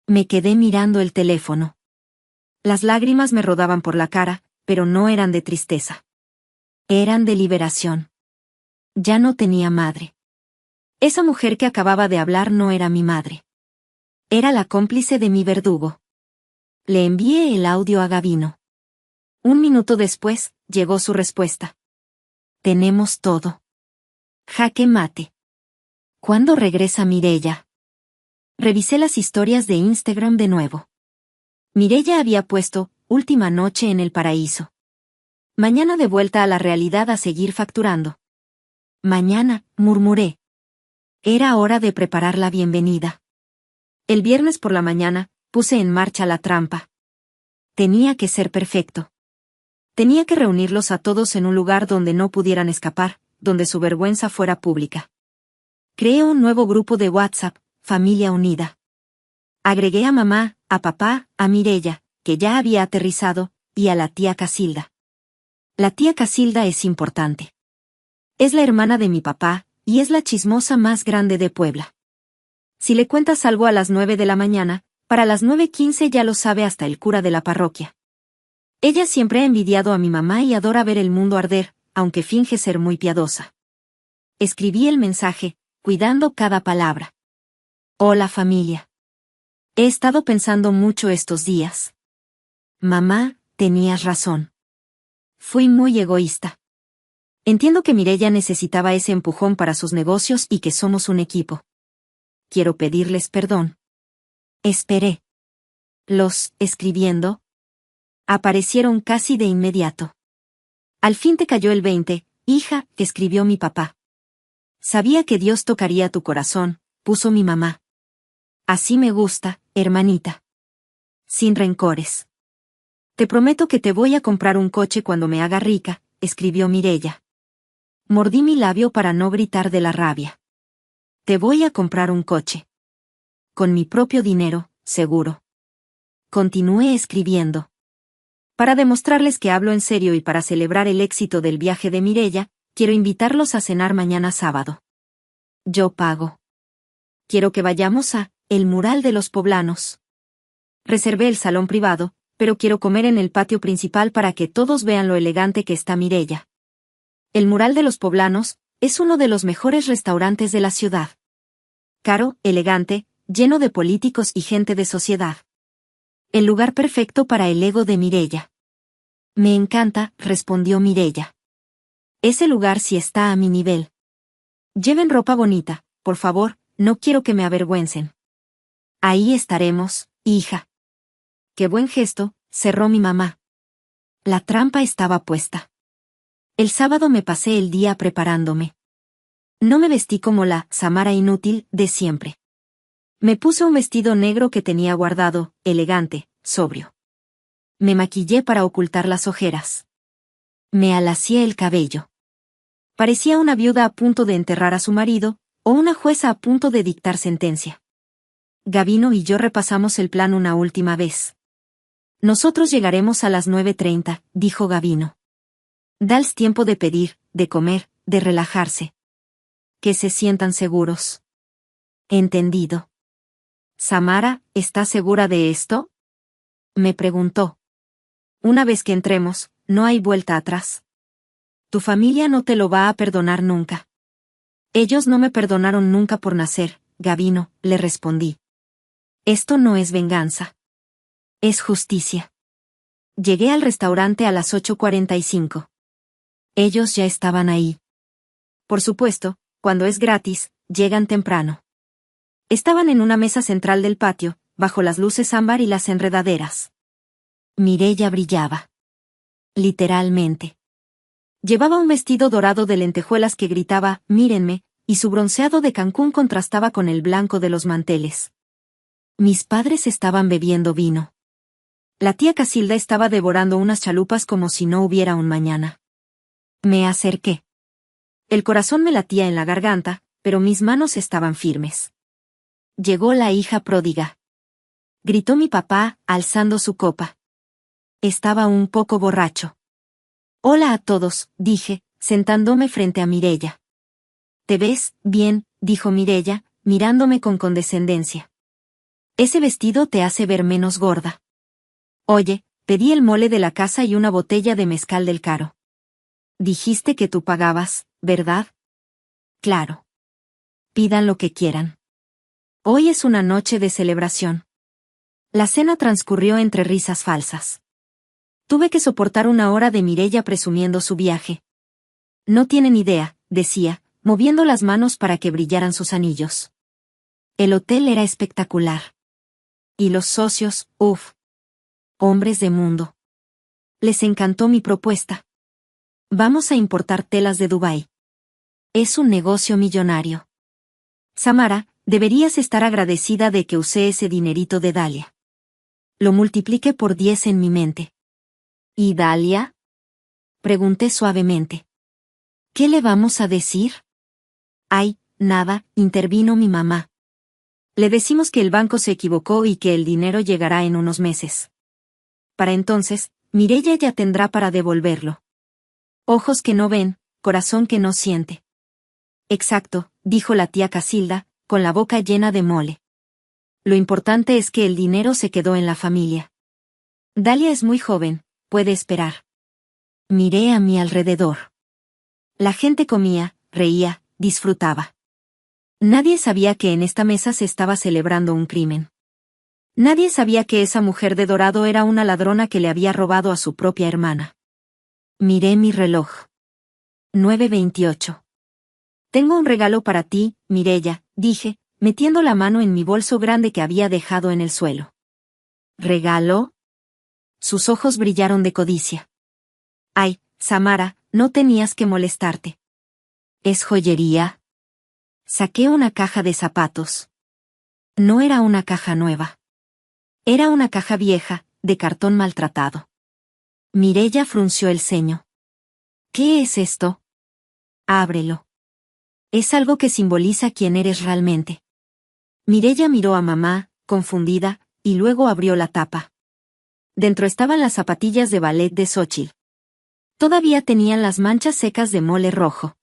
Me quedé mirando el teléfono. Las lágrimas me rodaban por la cara, pero no eran de tristeza. Eran de liberación. Ya no tenía madre. Esa mujer que acababa de hablar no era mi madre. Era la cómplice de mi verdugo. Le envié el audio a Gavino. 1 minuto después, llegó su respuesta. Tenemos todo. Jaque mate. ¿Cuándo regresa Mireya? Revisé las historias de Instagram de nuevo. Mireya había puesto, última noche en el paraíso. Mañana de vuelta a la realidad a seguir facturando. Mañana, murmuré. Era hora de preparar la bienvenida. El viernes por la mañana, puse en marcha la trampa. Tenía que ser perfecto. Tenía que reunirlos a todos en un lugar donde no pudieran escapar, donde su vergüenza fuera pública. Creé un nuevo grupo de WhatsApp, Familia Unida. Agregué a mamá, a papá, a Mireya, que ya había aterrizado, y a la tía Casilda. La tía Casilda es importante. Es la hermana de mi papá, y es la chismosa más grande de Puebla. Si le cuentas algo a las 9 de la mañana, para las 9:15 ya lo sabe hasta el cura de la parroquia. Ella siempre ha envidiado a mi mamá y adora ver el mundo arder, aunque finge ser muy piadosa. Escribí el mensaje, cuidando cada palabra. Hola familia. He estado pensando mucho estos días. Mamá, tenías razón. Fui muy egoísta. Entiendo que Mireya necesitaba ese empujón para sus negocios y que somos un equipo. Quiero pedirles perdón. Esperé. Los, escribiendo, aparecieron casi de inmediato. Al fin te cayó el 20, hija, escribió mi papá. Sabía que Dios tocaría tu corazón, puso mi mamá. Así me gusta, hermanita. Sin rencores. Te prometo que te voy a comprar un coche cuando me haga rica, escribió Mireya. Mordí mi labio para no gritar de la rabia. Te voy a comprar un coche. Con mi propio dinero, seguro. Continué escribiendo. Para demostrarles que hablo en serio y para celebrar el éxito del viaje de Mireya, quiero invitarlos a cenar mañana sábado. Yo pago. Quiero que vayamos a El Mural de los Poblanos. Reservé el salón privado, pero quiero comer en el patio principal para que todos vean lo elegante que está Mireya. El Mural de los Poblanos es uno de los mejores restaurantes de la ciudad. Caro, elegante, lleno de políticos y gente de sociedad. El lugar perfecto para el ego de Mireya. Me encanta, respondió Mireya. Ese lugar sí está a mi nivel. Lleven ropa bonita, por favor, no quiero que me avergüencen. Ahí estaremos, hija. Qué buen gesto, cerró mi mamá. La trampa estaba puesta. El sábado me pasé el día preparándome. No me vestí como la Samara inútil de siempre. Me puse un vestido negro que tenía guardado, elegante, sobrio. Me maquillé para ocultar las ojeras. Me alacié el cabello. Parecía una viuda a punto de enterrar a su marido, o una jueza a punto de dictar sentencia. Gavino y yo repasamos el plan una última vez. Nosotros llegaremos a las 9:30, dijo Gavino. Dales tiempo de pedir, de comer, de relajarse. Que se sientan seguros. Entendido. Samara, ¿estás segura de esto? Me preguntó. Una vez que entremos, no hay vuelta atrás. Tu familia no te lo va a perdonar nunca. Ellos no me perdonaron nunca por nacer, Gavino, le respondí. Esto no es venganza. Es justicia. Llegué al restaurante a las 8:45. Ellos ya estaban ahí. Por supuesto, cuando es gratis, llegan temprano. Estaban en una mesa central del patio, bajo las luces ámbar y las enredaderas. Mireya brillaba. Literalmente. Llevaba un vestido dorado de lentejuelas que gritaba, mírenme, y su bronceado de Cancún contrastaba con el blanco de los manteles. Mis padres estaban bebiendo vino. La tía Casilda estaba devorando unas chalupas como si no hubiera un mañana. Me acerqué. El corazón me latía en la garganta, pero mis manos estaban firmes. Llegó la hija pródiga. Gritó mi papá, alzando su copa. Estaba un poco borracho. Hola a todos, dije, sentándome frente a Mireya. ¿Te ves bien?, dijo Mireya, mirándome con condescendencia. Ese vestido te hace ver menos gorda. Oye, pedí el mole de la casa y una botella de mezcal del Caro. Dijiste que tú pagabas, ¿verdad? Claro. Pidan lo que quieran. Hoy es una noche de celebración. La cena transcurrió entre risas falsas. Tuve que soportar una hora de Mireya presumiendo su viaje. No tienen idea, decía, moviendo las manos para que brillaran sus anillos. El hotel era espectacular. Y los socios, uff. Hombres de mundo. Les encantó mi propuesta. Vamos a importar telas de Dubái. Es un negocio millonario. Samara, deberías estar agradecida de que usé ese dinerito de Dalia. Lo multipliqué por 10 en mi mente. ¿Y Dalia? Pregunté suavemente. ¿Qué le vamos a decir? Ay, nada, intervino mi mamá. Le decimos que el banco se equivocó y que el dinero llegará en unos meses. Para entonces, Mireya ya tendrá para devolverlo. Ojos que no ven, corazón que no siente. Exacto, dijo la tía Casilda, con la boca llena de mole. Lo importante es que el dinero se quedó en la familia. Dalia es muy joven, puede esperar. Miré a mi alrededor. La gente comía, reía, disfrutaba. Nadie sabía que en esta mesa se estaba celebrando un crimen. Nadie sabía que esa mujer de dorado era una ladrona que le había robado a su propia hermana. Miré mi reloj. 9:28. Tengo un regalo para ti, Mireya, dije, metiendo la mano en mi bolso grande que había dejado en el suelo. ¿Regalo? Sus ojos brillaron de codicia. Ay, Samara, no tenías que molestarte. ¿Es joyería? Saqué una caja de zapatos. No era una caja nueva. Era una caja vieja, de cartón maltratado. Mireya frunció el ceño. ¿Qué es esto? Ábrelo. Es algo que simboliza quién eres realmente. Mireya miró a mamá, confundida, y luego abrió la tapa. Dentro estaban las zapatillas de ballet de Xóchitl. Todavía tenían las manchas secas de mole rojo.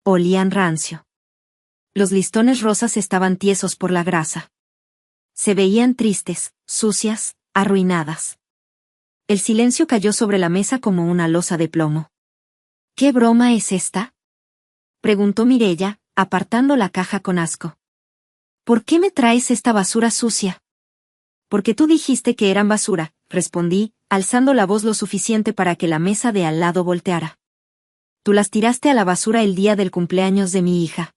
Olían rancio. Los listones rosas estaban tiesos por la grasa. Se veían tristes, sucias, arruinadas. El silencio cayó sobre la mesa como una losa de plomo. ¿Qué broma es esta?, preguntó Mireya, apartando la caja con asco. ¿Por qué me traes esta basura sucia? Porque tú dijiste que eran basura, respondí, alzando la voz lo suficiente para que la mesa de al lado volteara. Tú las tiraste a la basura el día del cumpleaños de mi hija.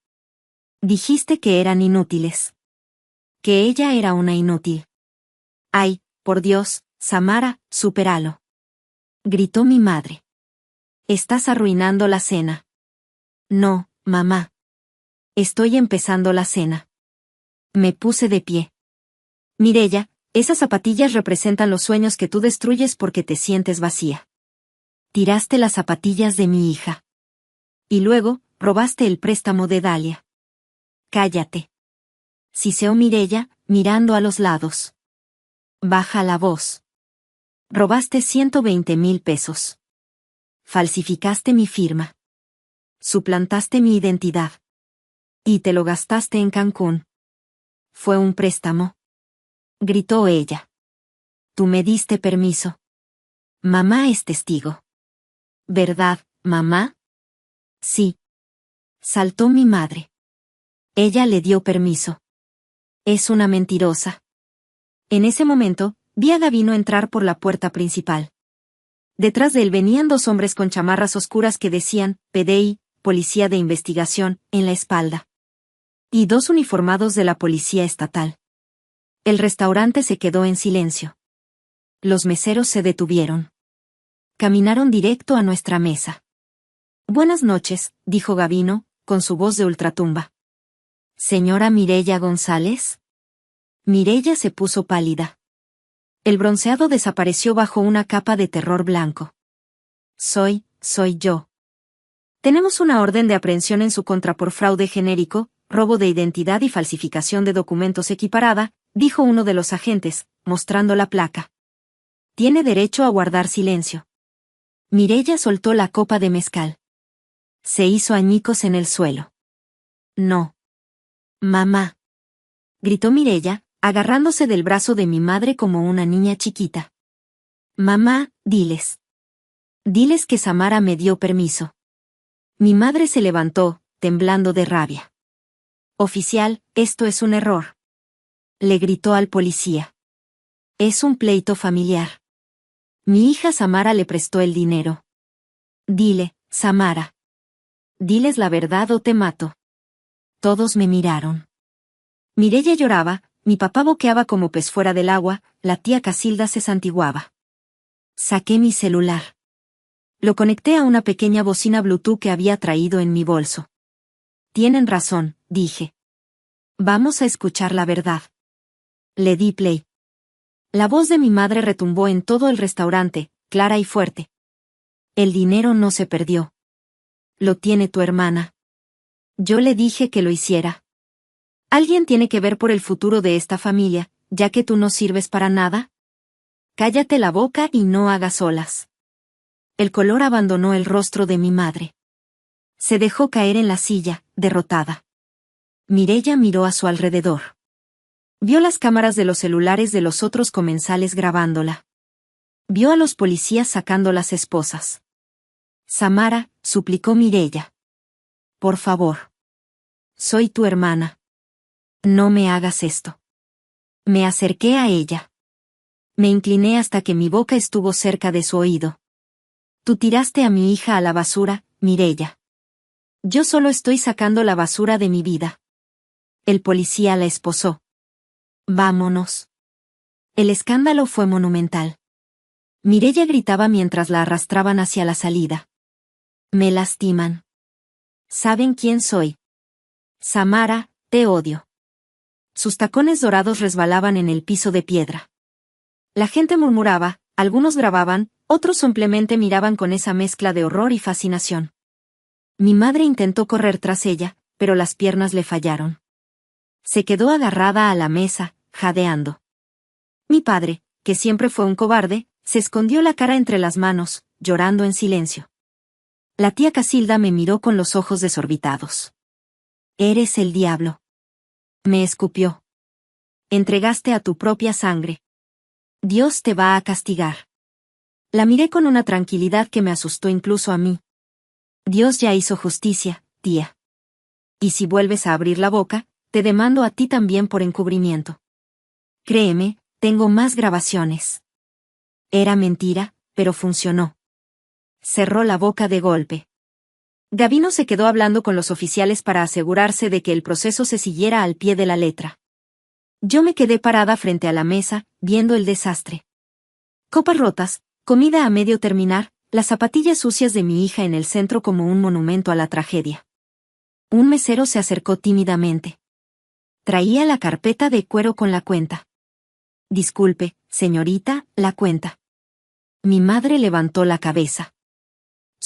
Dijiste que eran inútiles. Que ella era una inútil. Ay, por Dios, Samara, supéralo. Gritó mi madre. Estás arruinando la cena. No, mamá. Estoy empezando la cena. Me puse de pie. Mireya, esas zapatillas representan los sueños que tú destruyes porque te sientes vacía. Tiraste las zapatillas de mi hija. Y luego, robaste el préstamo de Dalia. Cállate. Siseó Mireya, mirando a los lados. Baja la voz. Robaste 120,000 pesos. Falsificaste mi firma. Suplantaste mi identidad. Y te lo gastaste en Cancún. Fue un préstamo. Gritó ella. Tú me diste permiso. Mamá es testigo. ¿Verdad, mamá? Sí. Saltó mi madre. Ella le dio permiso. Es una mentirosa. En ese momento, vi a Gavino entrar por la puerta principal. Detrás de él venían dos hombres con chamarras oscuras que decían, PDI, Policía de Investigación, en la espalda. Y dos uniformados de la Policía Estatal. El restaurante se quedó en silencio. Los meseros se detuvieron. Caminaron directo a nuestra mesa. Buenas noches, dijo Gavino, con su voz de ultratumba. ¿Señora Mireya González? Mireya se puso pálida. El bronceado desapareció bajo una capa de terror blanco. Soy yo. Tenemos una orden de aprehensión en su contra por fraude genérico, robo de identidad y falsificación de documentos equiparada, dijo uno de los agentes, mostrando la placa. Tiene derecho a guardar silencio. Mireya soltó la copa de mezcal. Se hizo añicos en el suelo. No. Mamá. Gritó Mireya, agarrándose del brazo de mi madre como una niña chiquita. Mamá, diles. Diles que Samara me dio permiso. Mi madre se levantó, temblando de rabia. Oficial, esto es un error. Le gritó al policía. Es un pleito familiar. Mi hija Samara le prestó el dinero. Dile, Samara. Diles la verdad o te mato. Todos me miraron. Mireya lloraba, mi papá boqueaba como pez fuera del agua, la tía Casilda se santiguaba. Saqué mi celular. Lo conecté a una pequeña bocina Bluetooth que había traído en mi bolso. Tienen razón, dije. Vamos a escuchar la verdad. Le di play. La voz de mi madre retumbó en todo el restaurante, clara y fuerte. El dinero no se perdió. Lo tiene tu hermana. Yo le dije que lo hiciera. ¿Alguien tiene que ver por el futuro de esta familia, ya que tú no sirves para nada? Cállate la boca y no hagas olas. El color abandonó el rostro de mi madre. Se dejó caer en la silla, derrotada. Mireya miró a su alrededor. Vio las cámaras de los celulares de los otros comensales grabándola. Vio a los policías sacando las esposas. Samara, suplicó Mireya. Por favor. Soy tu hermana. No me hagas esto. Me acerqué a ella. Me incliné hasta que mi boca estuvo cerca de su oído. Tú tiraste a mi hija a la basura, Mireya. Yo solo estoy sacando la basura de mi vida. El policía la esposó. Vámonos. El escándalo fue monumental. Mireya gritaba mientras la arrastraban hacia la salida. Me lastiman. ¿Saben quién soy? Samara, te odio. Sus tacones dorados resbalaban en el piso de piedra. La gente murmuraba, algunos grababan, otros simplemente miraban con esa mezcla de horror y fascinación. Mi madre intentó correr tras ella, pero las piernas le fallaron. Se quedó agarrada a la mesa, jadeando. Mi padre, que siempre fue un cobarde, se escondió la cara entre las manos, llorando en silencio. La tía Casilda me miró con los ojos desorbitados. Eres el diablo. Me escupió. Entregaste a tu propia sangre. Dios te va a castigar. La miré con una tranquilidad que me asustó incluso a mí. Dios ya hizo justicia, tía. Y si vuelves a abrir la boca, te demando a ti también por encubrimiento. Créeme, tengo más grabaciones. Era mentira, pero funcionó. Cerró la boca de golpe. Gavino se quedó hablando con los oficiales para asegurarse de que el proceso se siguiera al pie de la letra. Yo me quedé parada frente a la mesa, viendo el desastre. Copas rotas, comida a medio terminar, las zapatillas sucias de mi hija en el centro como un monumento a la tragedia. Un mesero se acercó tímidamente. Traía la carpeta de cuero con la cuenta. Disculpe, señorita, la cuenta. Mi madre levantó la cabeza.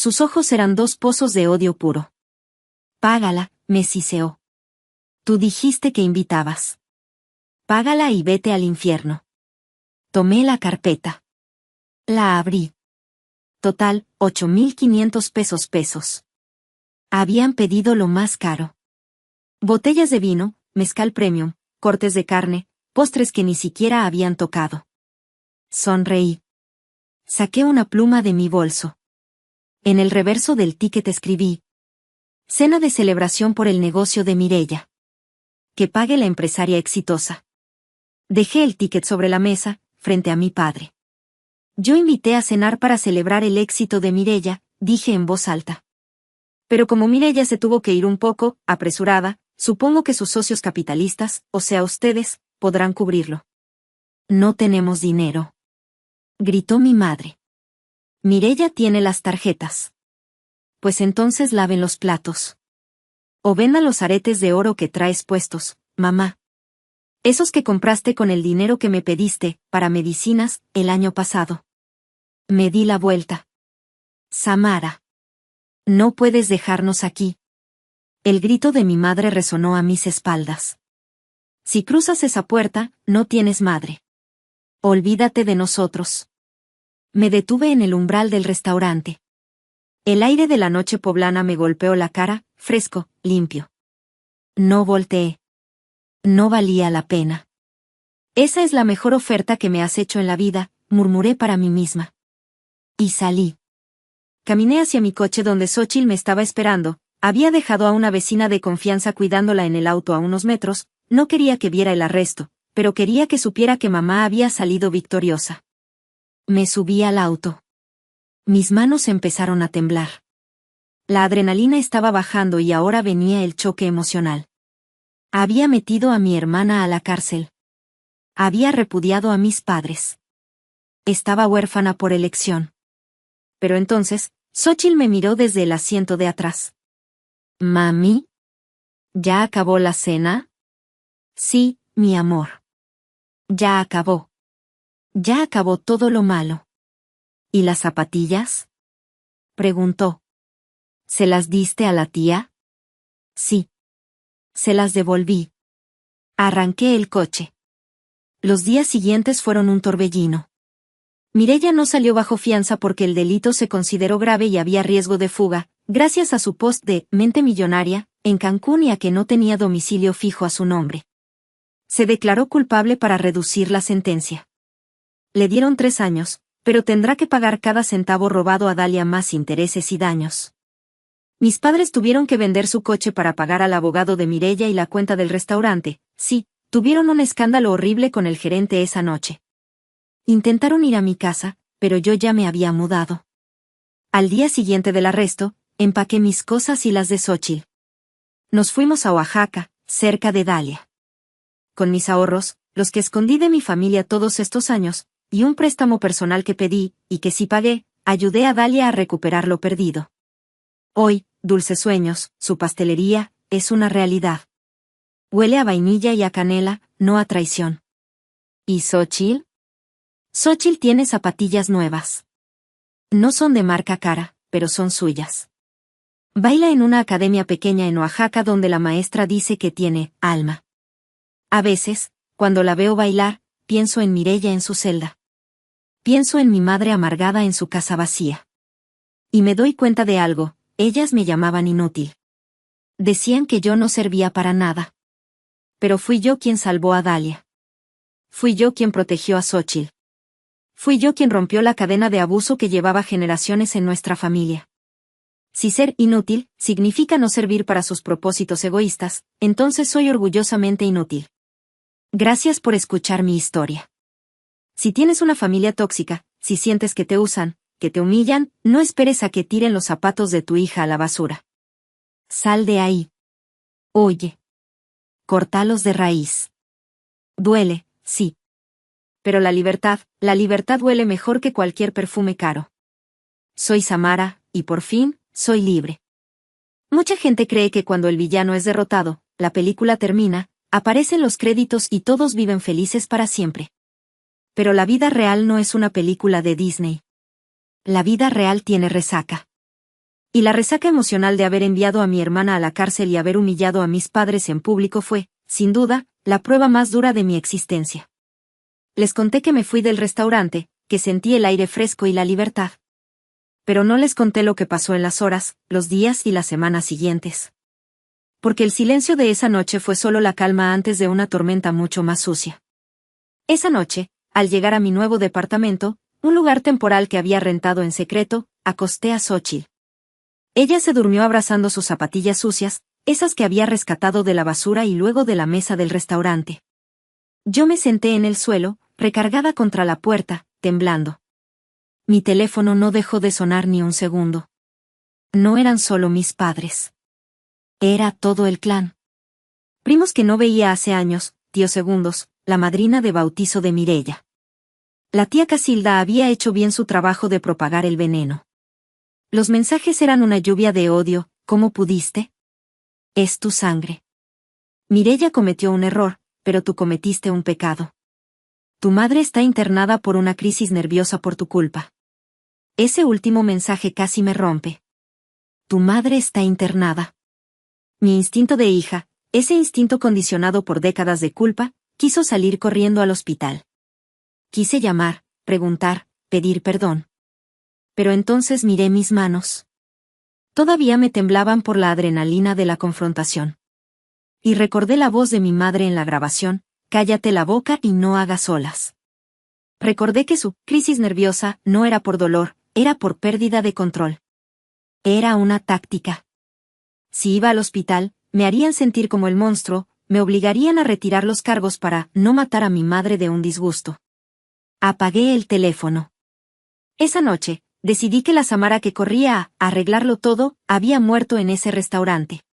Sus ojos eran dos pozos de odio puro. Págala, me siseó. Tú dijiste que invitabas. Págala y vete al infierno. Tomé la carpeta. La abrí. Total, 8.500 pesos. Habían pedido lo más caro. Botellas de vino, mezcal premium, cortes de carne, postres que ni siquiera habían tocado. Sonreí. Saqué una pluma de mi bolso. En el reverso del ticket escribí: cena de celebración por el negocio de Mireia. Que pague la empresaria exitosa. Dejé el ticket sobre la mesa, frente a mi padre. Yo invité a cenar para celebrar el éxito de Mireia, dije en voz alta. Pero como Mireia se tuvo que ir un poco, apresurada, supongo que sus socios capitalistas, o sea ustedes, podrán cubrirlo. No tenemos dinero. Gritó mi madre. Mireia tiene las tarjetas. Pues entonces laven los platos. O vendan los aretes de oro que traes puestos, mamá. Esos que compraste con el dinero que me pediste, para medicinas, el año pasado. Me di la vuelta. Samara. No puedes dejarnos aquí. El grito de mi madre resonó a mis espaldas. Si cruzas esa puerta, no tienes madre. Olvídate de nosotros. Me detuve en el umbral del restaurante. El aire de la noche poblana me golpeó la cara, fresco, limpio. No volteé. No valía la pena. Esa es la mejor oferta que me has hecho en la vida, murmuré para mí misma. Y salí. Caminé hacia mi coche donde Xóchitl me estaba esperando. Había dejado a una vecina de confianza cuidándola en el auto a unos metros. No quería que viera el arresto, pero quería que supiera que mamá había salido victoriosa. Me subí al auto. Mis manos empezaron a temblar. La adrenalina estaba bajando y ahora venía el choque emocional. Había metido a mi hermana a la cárcel. Había repudiado a mis padres. Estaba huérfana por elección. Pero entonces, Xóchitl me miró desde el asiento de atrás. «Mami, ¿ya acabó la cena?» «Sí, mi amor. Ya acabó. Ya acabó todo lo malo». «¿Y las zapatillas?» preguntó. «¿Se las diste a la tía?» «Sí. Se las devolví». Arranqué el coche. Los días siguientes fueron un torbellino. Mireia no salió bajo fianza porque el delito se consideró grave y había riesgo de fuga, gracias a su post de «Mente Millonaria», en Cancún y a que no tenía domicilio fijo a su nombre. Se declaró culpable para reducir la sentencia. Le dieron 3 años, pero tendrá que pagar cada centavo robado a Dalia más intereses y daños. Mis padres tuvieron que vender su coche para pagar al abogado de Mireia y la cuenta del restaurante. Sí, tuvieron un escándalo horrible con el gerente esa noche. Intentaron ir a mi casa, pero yo ya me había mudado. Al día siguiente del arresto, empaqué mis cosas y las de Xóchitl. Nos fuimos a Oaxaca, cerca de Dalia. Con mis ahorros, los que escondí de mi familia todos estos años, y un préstamo personal que pedí, y que sí pagué, ayudé a Dalia a recuperar lo perdido. Hoy, Dulces Sueños, su pastelería, es una realidad. Huele a vainilla y a canela, no a traición. ¿Y Xóchitl? Xóchitl tiene zapatillas nuevas. No son de marca cara, pero son suyas. Baila en una academia pequeña en Oaxaca donde la maestra dice que tiene alma. A veces, cuando la veo bailar, pienso en Mireia en su celda. Pienso en mi madre amargada en su casa vacía. Y me doy cuenta de algo, ellas me llamaban inútil. Decían que yo no servía para nada. Pero fui yo quien salvó a Dalia. Fui yo quien protegió a Xóchitl. Fui yo quien rompió la cadena de abuso que llevaba generaciones en nuestra familia. Si ser inútil significa no servir para sus propósitos egoístas, entonces soy orgullosamente inútil. Gracias por escuchar mi historia. Si tienes una familia tóxica, si sientes que te usan, que te humillan, no esperes a que tiren los zapatos de tu hija a la basura. Sal de ahí. Oye. Córtalos de raíz. Duele, sí. Pero la libertad huele mejor que cualquier perfume caro. Soy Samara, y por fin, soy libre. Mucha gente cree que cuando el villano es derrotado, la película termina, aparecen los créditos y todos viven felices para siempre. Pero la vida real no es una película de Disney. La vida real tiene resaca. Y la resaca emocional de haber enviado a mi hermana a la cárcel y haber humillado a mis padres en público fue, sin duda, la prueba más dura de mi existencia. Les conté que me fui del restaurante, que sentí el aire fresco y la libertad. Pero no les conté lo que pasó en las horas, los días y las semanas siguientes. porque el silencio de esa noche fue solo la calma antes de una tormenta mucho más sucia. Esa noche, al llegar a mi nuevo departamento, un lugar temporal que había rentado en secreto, acosté a Xóchitl. Ella se durmió abrazando sus zapatillas sucias, esas que había rescatado de la basura y luego de la mesa del restaurante. Yo me senté en el suelo, recargada contra la puerta, temblando. Mi teléfono no dejó de sonar ni un segundo. No eran solo mis padres. Era todo el clan. Primos que no veía hace años, tíos segundos, la madrina de bautizo de Mireia. La tía Casilda había hecho bien su trabajo de propagar el veneno. Los mensajes eran una lluvia de odio. ¿Cómo pudiste? Es tu sangre. Mireia cometió un error, pero tú cometiste un pecado. Tu madre está internada por una crisis nerviosa por tu culpa. Ese último mensaje casi me rompe. Tu madre está internada. Mi instinto de hija, ese instinto condicionado por décadas de culpa, quiso salir corriendo al hospital. Quise llamar, preguntar, pedir perdón. Pero entonces miré mis manos. Todavía me temblaban por la adrenalina de la confrontación. Y recordé la voz de mi madre en la grabación: cállate la boca y no hagas olas. Recordé que su crisis nerviosa no era por dolor, era por pérdida de control. Era una táctica. Si iba al hospital, me harían sentir como el monstruo, me obligarían a retirar los cargos para no matar a mi madre de un disgusto. Apagué el teléfono. Esa noche, decidí que la Samara que corría a arreglarlo todo había muerto en ese restaurante.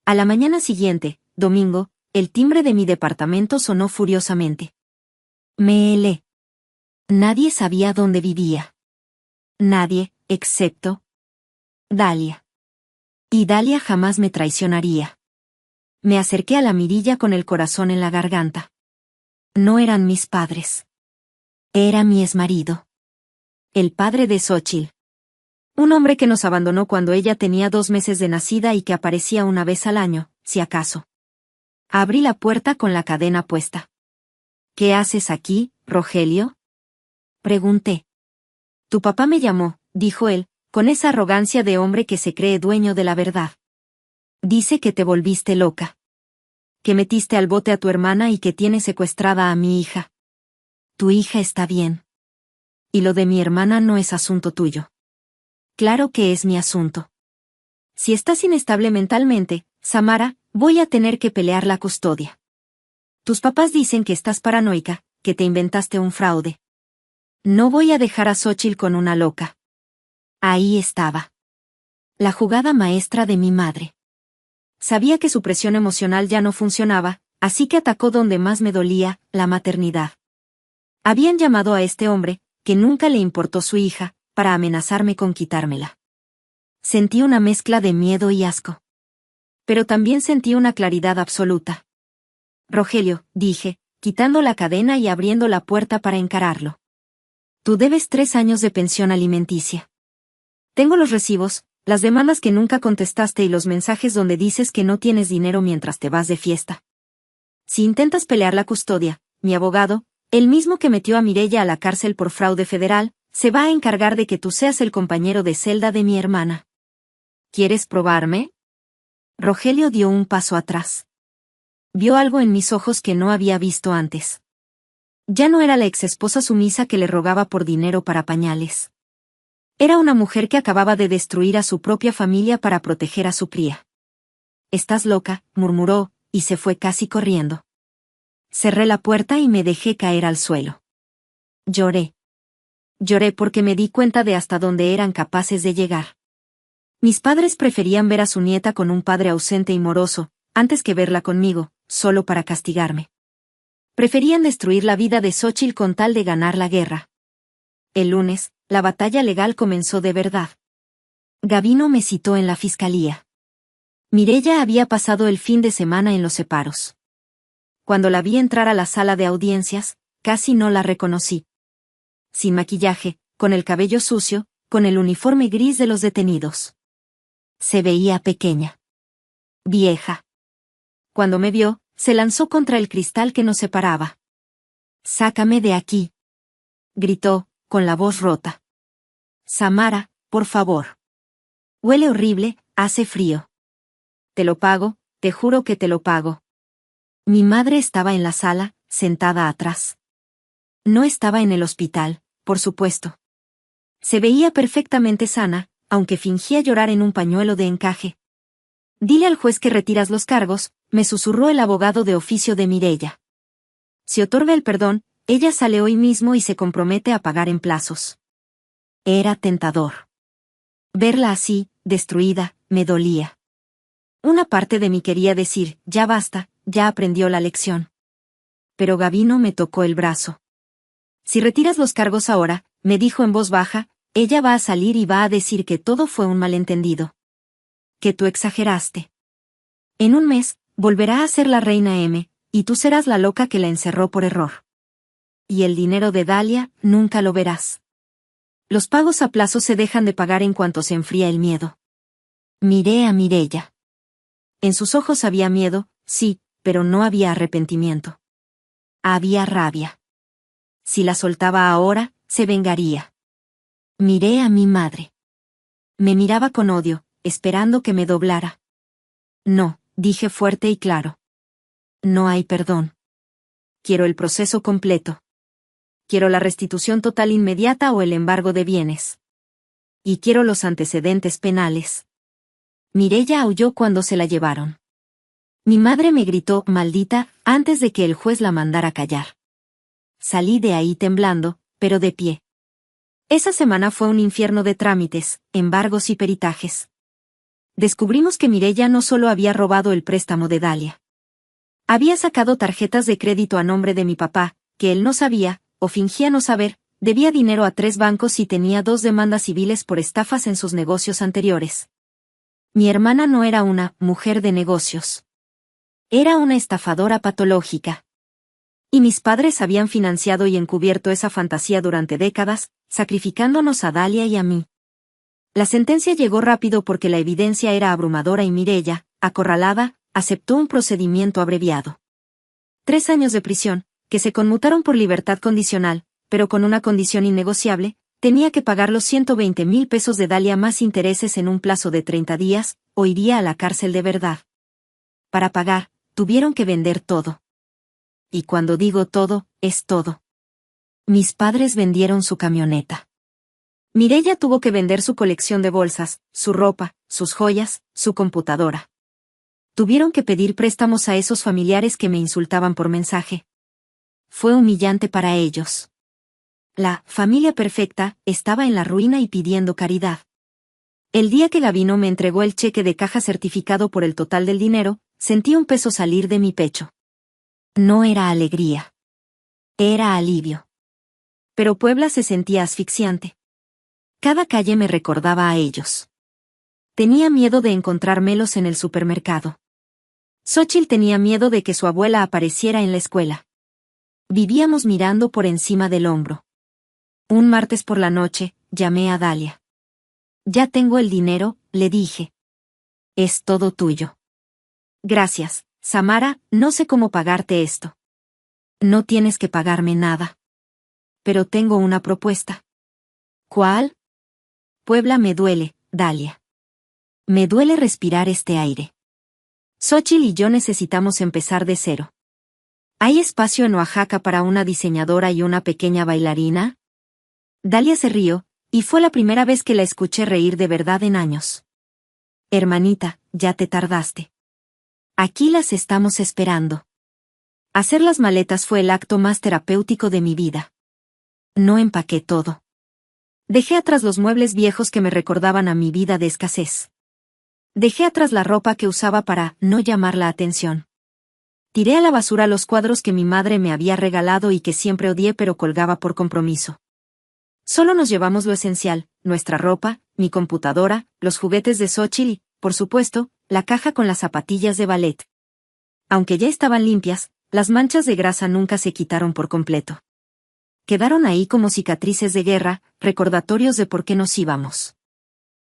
A la mañana siguiente, domingo, el timbre de mi departamento sonó furiosamente. Me helé. Nadie sabía dónde vivía. Nadie, excepto Dalia. Y Dalia jamás me traicionaría. Me acerqué a la mirilla con el corazón en la garganta. No eran mis padres. Era mi exmarido. El padre de Xóchitl. Un hombre que nos abandonó cuando ella tenía 2 meses de nacida y que aparecía una vez al año, si acaso. Abrí la puerta con la cadena puesta. ¿Qué haces aquí, Rogelio? Pregunté. Tu papá me llamó, dijo él, con esa arrogancia de hombre que se cree dueño de la verdad. Dice que te volviste loca. Que metiste al bote a tu hermana y que tienes secuestrada a mi hija. Tu hija está bien. Y lo de mi hermana no es asunto tuyo. Claro que es mi asunto. Si estás inestable mentalmente, Samara, voy a tener que pelear la custodia. Tus papás dicen que estás paranoica, que te inventaste un fraude. No voy a dejar a Xóchitl con una loca. Ahí estaba. La jugada maestra de mi madre. Sabía que su presión emocional ya no funcionaba, así que atacó donde más me dolía, la maternidad. Habían llamado a este hombre, que nunca le importó su hija, para amenazarme con quitármela. Sentí una mezcla de miedo y asco. Pero también sentí una claridad absoluta. Rogelio, dije, quitando la cadena y abriendo la puerta para encararlo. Tú debes 3 años de pensión alimenticia. Tengo los recibos, las demandas que nunca contestaste y los mensajes donde dices que no tienes dinero mientras te vas de fiesta. Si intentas pelear la custodia, mi abogado, el mismo que metió a Mireia a la cárcel por fraude federal, se va a encargar de que tú seas el compañero de celda de mi hermana. ¿Quieres probarme? Rogelio dio un paso atrás. Vio algo en mis ojos que no había visto antes. Ya no era la exesposa sumisa que le rogaba por dinero para pañales. Era una mujer que acababa de destruir a su propia familia para proteger a su cría. Estás loca, murmuró, y se fue casi corriendo. Cerré la puerta y me dejé caer al suelo. Lloré. Lloré porque me di cuenta de hasta dónde eran capaces de llegar. Mis padres preferían ver a su nieta con un padre ausente y moroso, antes que verla conmigo, solo para castigarme. Preferían destruir la vida de Xóchitl con tal de ganar la guerra. El lunes, la batalla legal comenzó de verdad. Gabino me citó en la fiscalía. Mireia había pasado el fin de semana en los separos. Cuando la vi entrar a la sala de audiencias, casi no la reconocí. Sin maquillaje, con el cabello sucio, con el uniforme gris de los detenidos. Se veía pequeña. Vieja. Cuando me vio, se lanzó contra el cristal que nos separaba. «Sácame de aquí», gritó, con la voz rota. «Samara, por favor. Huele horrible, hace frío. Te lo pago, te juro que te lo pago. Mi madre estaba en la sala, sentada atrás. No estaba en el hospital, por supuesto. Se veía perfectamente sana, aunque fingía llorar en un pañuelo de encaje. Dile al juez que retiras los cargos, me susurró el abogado de oficio de Mireia. Si otorga el perdón, ella sale hoy mismo y se compromete a pagar en plazos. Era tentador. Verla así, destruida, me dolía. Una parte de mí quería decir, ya basta, ya aprendió la lección. Pero Gavino me tocó el brazo. Si retiras los cargos ahora, me dijo en voz baja, ella va a salir y va a decir que todo fue un malentendido. Que tú exageraste. En un mes, volverá a ser la reina M, y tú serás la loca que la encerró por error. Y el dinero de Dalia, nunca lo verás. Los pagos a plazo se dejan de pagar en cuanto se enfría el miedo. Miré a Mireia. En sus ojos había miedo, sí, pero no había arrepentimiento. Había rabia. Si la soltaba ahora, se vengaría. Miré a mi madre. Me miraba con odio, esperando que me doblara. No, dije fuerte y claro. No hay perdón. Quiero el proceso completo. Quiero la restitución total inmediata o el embargo de bienes. Y quiero los antecedentes penales. Mireia aulló cuando se la llevaron. Mi madre me gritó, maldita, antes de que el juez la mandara callar. Salí de ahí temblando, pero de pie. Esa semana fue un infierno de trámites, embargos y peritajes. Descubrimos que Mireia no solo había robado el préstamo de Dalia. Había sacado tarjetas de crédito a nombre de mi papá, que él no sabía, o fingía no saber, debía dinero a 3 bancos y tenía 2 demandas civiles por estafas en sus negocios anteriores. Mi hermana no era una mujer de negocios. Era una estafadora patológica. Y mis padres habían financiado y encubierto esa fantasía durante décadas, sacrificándonos a Dalia y a mí. La sentencia llegó rápido porque la evidencia era abrumadora y Mireia, acorralada, aceptó un procedimiento abreviado. 3 años de prisión, que se conmutaron por libertad condicional, pero con una condición innegociable, tenía que pagar los 120,000 pesos de Dalia más intereses en un plazo de 30 días, o iría a la cárcel de verdad. Para pagar, tuvieron que vender todo. Y cuando digo todo, es todo. Mis padres vendieron su camioneta. Mireia tuvo que vender su colección de bolsas, su ropa, sus joyas, su computadora. Tuvieron que pedir préstamos a esos familiares que me insultaban por mensaje. Fue humillante para ellos. La familia perfecta estaba en la ruina y pidiendo caridad. El día que Gavino me entregó el cheque de caja certificado por el total del dinero, sentí un peso salir de mi pecho. No era alegría. Era alivio. Pero Puebla se sentía asfixiante. Cada calle me recordaba a ellos. Tenía miedo de encontrármelos en el supermercado. Xóchitl tenía miedo de que su abuela apareciera en la escuela. Vivíamos mirando por encima del hombro. Un martes por la noche, llamé a Dalia. Ya tengo el dinero, le dije. Es todo tuyo. Gracias, Samara, no sé cómo pagarte esto. No tienes que pagarme nada. Pero tengo una propuesta. ¿Cuál? Puebla me duele, Dalia. Me duele respirar este aire. Xóchitl y yo necesitamos empezar de cero. ¿Hay espacio en Oaxaca para una diseñadora y una pequeña bailarina? Dalia se rió, y fue la primera vez que la escuché reír de verdad en años. Hermanita, ya te tardaste. Aquí las estamos esperando. Hacer las maletas fue el acto más terapéutico de mi vida. No empaqué todo. Dejé atrás los muebles viejos que me recordaban a mi vida de escasez. Dejé atrás la ropa que usaba para no llamar la atención. Tiré a la basura los cuadros que mi madre me había regalado y que siempre odié pero colgaba por compromiso. Solo nos llevamos lo esencial, nuestra ropa, mi computadora, los juguetes de Xóchitl y, por supuesto, la caja con las zapatillas de ballet. Aunque ya estaban limpias, las manchas de grasa nunca se quitaron por completo. Quedaron ahí como cicatrices de guerra, recordatorios de por qué nos íbamos.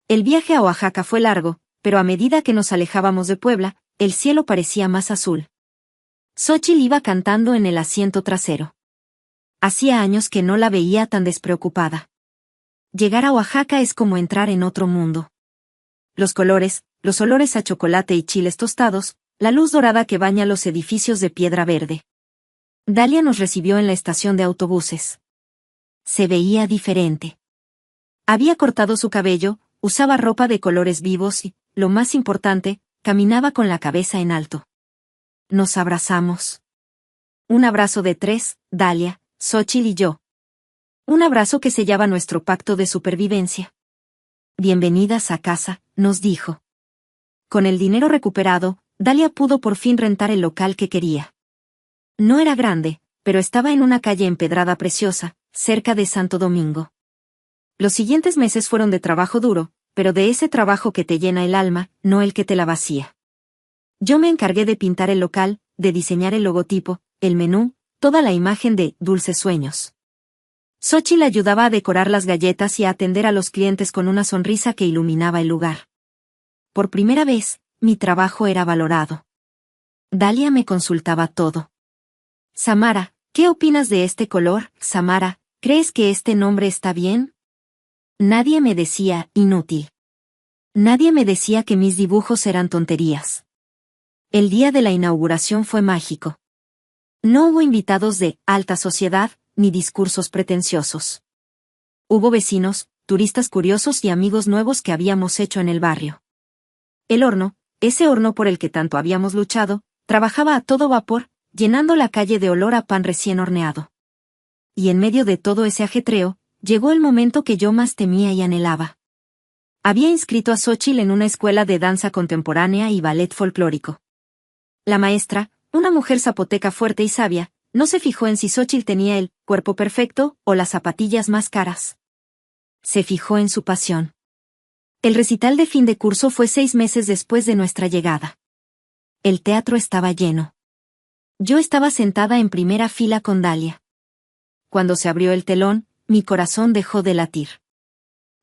El viaje a Oaxaca fue largo, pero a medida que nos alejábamos de Puebla, el cielo parecía más azul. Xóchitl iba cantando en el asiento trasero. Hacía años que no la veía tan despreocupada. Llegar a Oaxaca es como entrar en otro mundo. Los colores, los olores a chocolate y chiles tostados, la luz dorada que baña los edificios de piedra verde. Dalia nos recibió en la estación de autobuses. Se veía diferente. Había cortado su cabello, usaba ropa de colores vivos y, lo más importante, caminaba con la cabeza en alto. Nos abrazamos. Un abrazo de tres, Dalia, Xóchitl y yo. Un abrazo que sellaba nuestro pacto de supervivencia. Bienvenidas a casa, nos dijo. Con el dinero recuperado, Dalia pudo por fin rentar el local que quería. No era grande, pero estaba en una calle empedrada preciosa, cerca de Santo Domingo. Los siguientes meses fueron de trabajo duro, pero de ese trabajo que te llena el alma, no el que te la vacía. Yo me encargué de pintar el local, de diseñar el logotipo, el menú, toda la imagen de Dulces Sueños. Xóchitl ayudaba a decorar las galletas y a atender a los clientes con una sonrisa que iluminaba el lugar. Por primera vez, mi trabajo era valorado. Dalia me consultaba todo. Samara, ¿qué opinas de este color? Samara, ¿crees que este nombre está bien? Nadie me decía inútil. Nadie me decía que mis dibujos eran tonterías. El día de la inauguración fue mágico. No hubo invitados de alta sociedad, ni discursos pretenciosos. Hubo vecinos, turistas curiosos y amigos nuevos que habíamos hecho en el barrio. El horno, ese horno por el que tanto habíamos luchado, trabajaba a todo vapor, llenando la calle de olor a pan recién horneado. Y en medio de todo ese ajetreo, llegó el momento que yo más temía y anhelaba. Había inscrito a Xóchitl en una escuela de danza contemporánea y ballet folclórico. La maestra, una mujer zapoteca fuerte y sabia, no se fijó en si Xóchitl tenía el cuerpo perfecto o las zapatillas más caras. Se fijó en su pasión. El recital de fin de curso fue 6 meses después de nuestra llegada. El teatro estaba lleno. Yo estaba sentada en primera fila con Dalia. Cuando se abrió el telón, mi corazón dejó de latir.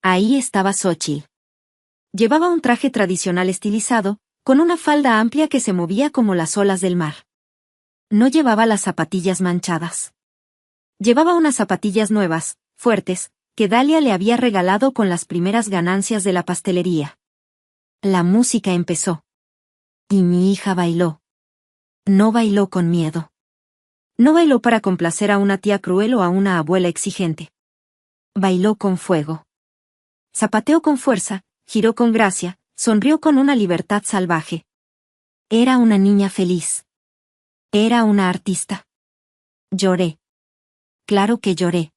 Ahí estaba Xóchitl. Llevaba un traje tradicional estilizado, con una falda amplia que se movía como las olas del mar. No llevaba las zapatillas manchadas. Llevaba unas zapatillas nuevas, fuertes, que Dalia le había regalado con las primeras ganancias de la pastelería. La música empezó. Y mi hija bailó. No bailó con miedo. No bailó para complacer a una tía cruel o a una abuela exigente. Bailó con fuego. Zapateó con fuerza, giró con gracia, sonrió con una libertad salvaje. Era una niña feliz. Era una artista. Lloré. Claro que lloré.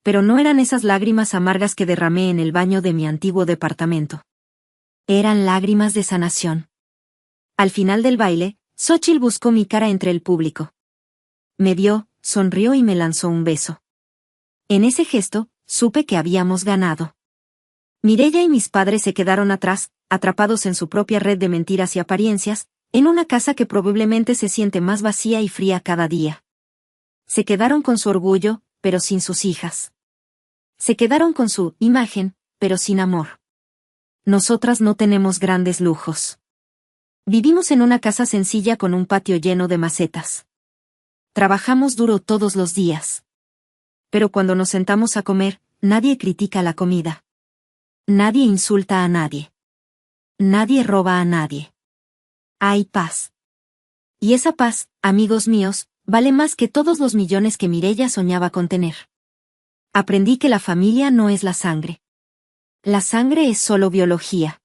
Pero no eran esas lágrimas amargas que derramé en el baño de mi antiguo departamento. Eran lágrimas de sanación. Al final del baile, Xóchitl buscó mi cara entre el público. Me vio, sonrió y me lanzó un beso. En ese gesto, supe que habíamos ganado. Mireya y mis padres se quedaron atrás, atrapados en su propia red de mentiras y apariencias, en una casa que probablemente se siente más vacía y fría cada día. Se quedaron con su orgullo, pero sin sus hijas. Se quedaron con su imagen, pero sin amor. Nosotras no tenemos grandes lujos. Vivimos en una casa sencilla con un patio lleno de macetas. Trabajamos duro todos los días. Pero cuando nos sentamos a comer, nadie critica la comida. Nadie insulta a nadie. Nadie roba a nadie. Hay paz. Y esa paz, amigos míos, vale más que todos los millones que Mireya soñaba con tener. Aprendí que la familia no es la sangre. La sangre es solo biología.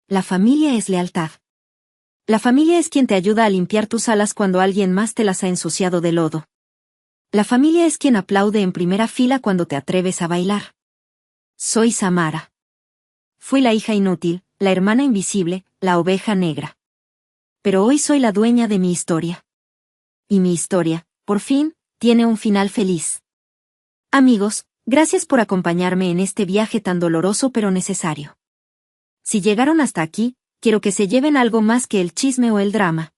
La familia es lealtad. La familia es quien te ayuda a limpiar tus alas cuando alguien más te las ha ensuciado de lodo. La familia es quien aplaude en primera fila cuando te atreves a bailar. Soy Samara. Fui la hija inútil, la hermana invisible, la oveja negra. Pero hoy soy la dueña de mi historia. Y mi historia, por fin, tiene un final feliz. Amigos, gracias por acompañarme en este viaje tan doloroso pero necesario. Si llegaron hasta aquí, quiero que se lleven algo más que el chisme o el drama.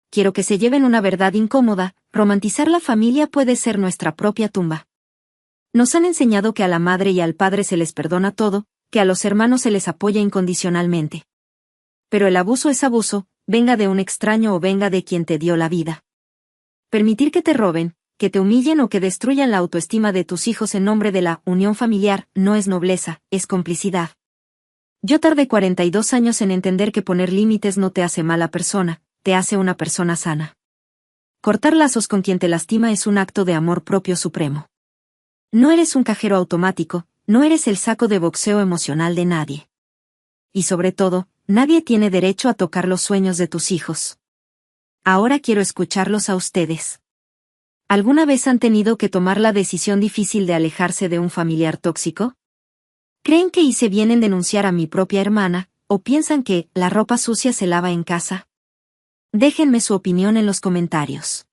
Quiero que se lleven una verdad incómoda: romantizar la familia puede ser nuestra propia tumba. Nos han enseñado que a la madre y al padre se les perdona todo, que a los hermanos se les apoya incondicionalmente. Pero el abuso es abuso, venga de un extraño o venga de quien te dio la vida. Permitir que te roben, que te humillen o que destruyan la autoestima de tus hijos en nombre de la unión familiar no es nobleza, es complicidad. Yo tardé 42 años en entender que poner límites no te hace mala persona, te hace una persona sana. Cortar lazos con quien te lastima es un acto de amor propio supremo. No eres un cajero automático, no eres el saco de boxeo emocional de nadie. Y sobre todo, nadie tiene derecho a tocar los sueños de tus hijos. Ahora quiero escucharlos a ustedes. ¿Alguna vez han tenido que tomar la decisión difícil de alejarse de un familiar tóxico? ¿Creen que hice bien en denunciar a mi propia hermana, o piensan que la ropa sucia se lava en casa? Déjenme su opinión en los comentarios.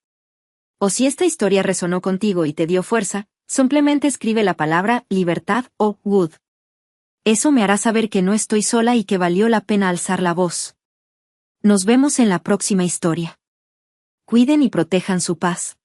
O si esta historia resonó contigo y te dio fuerza, simplemente escribe la palabra libertad o wood. Eso me hará saber que no estoy sola y que valió la pena alzar la voz. Nos vemos en la próxima historia. Cuiden y protejan su paz.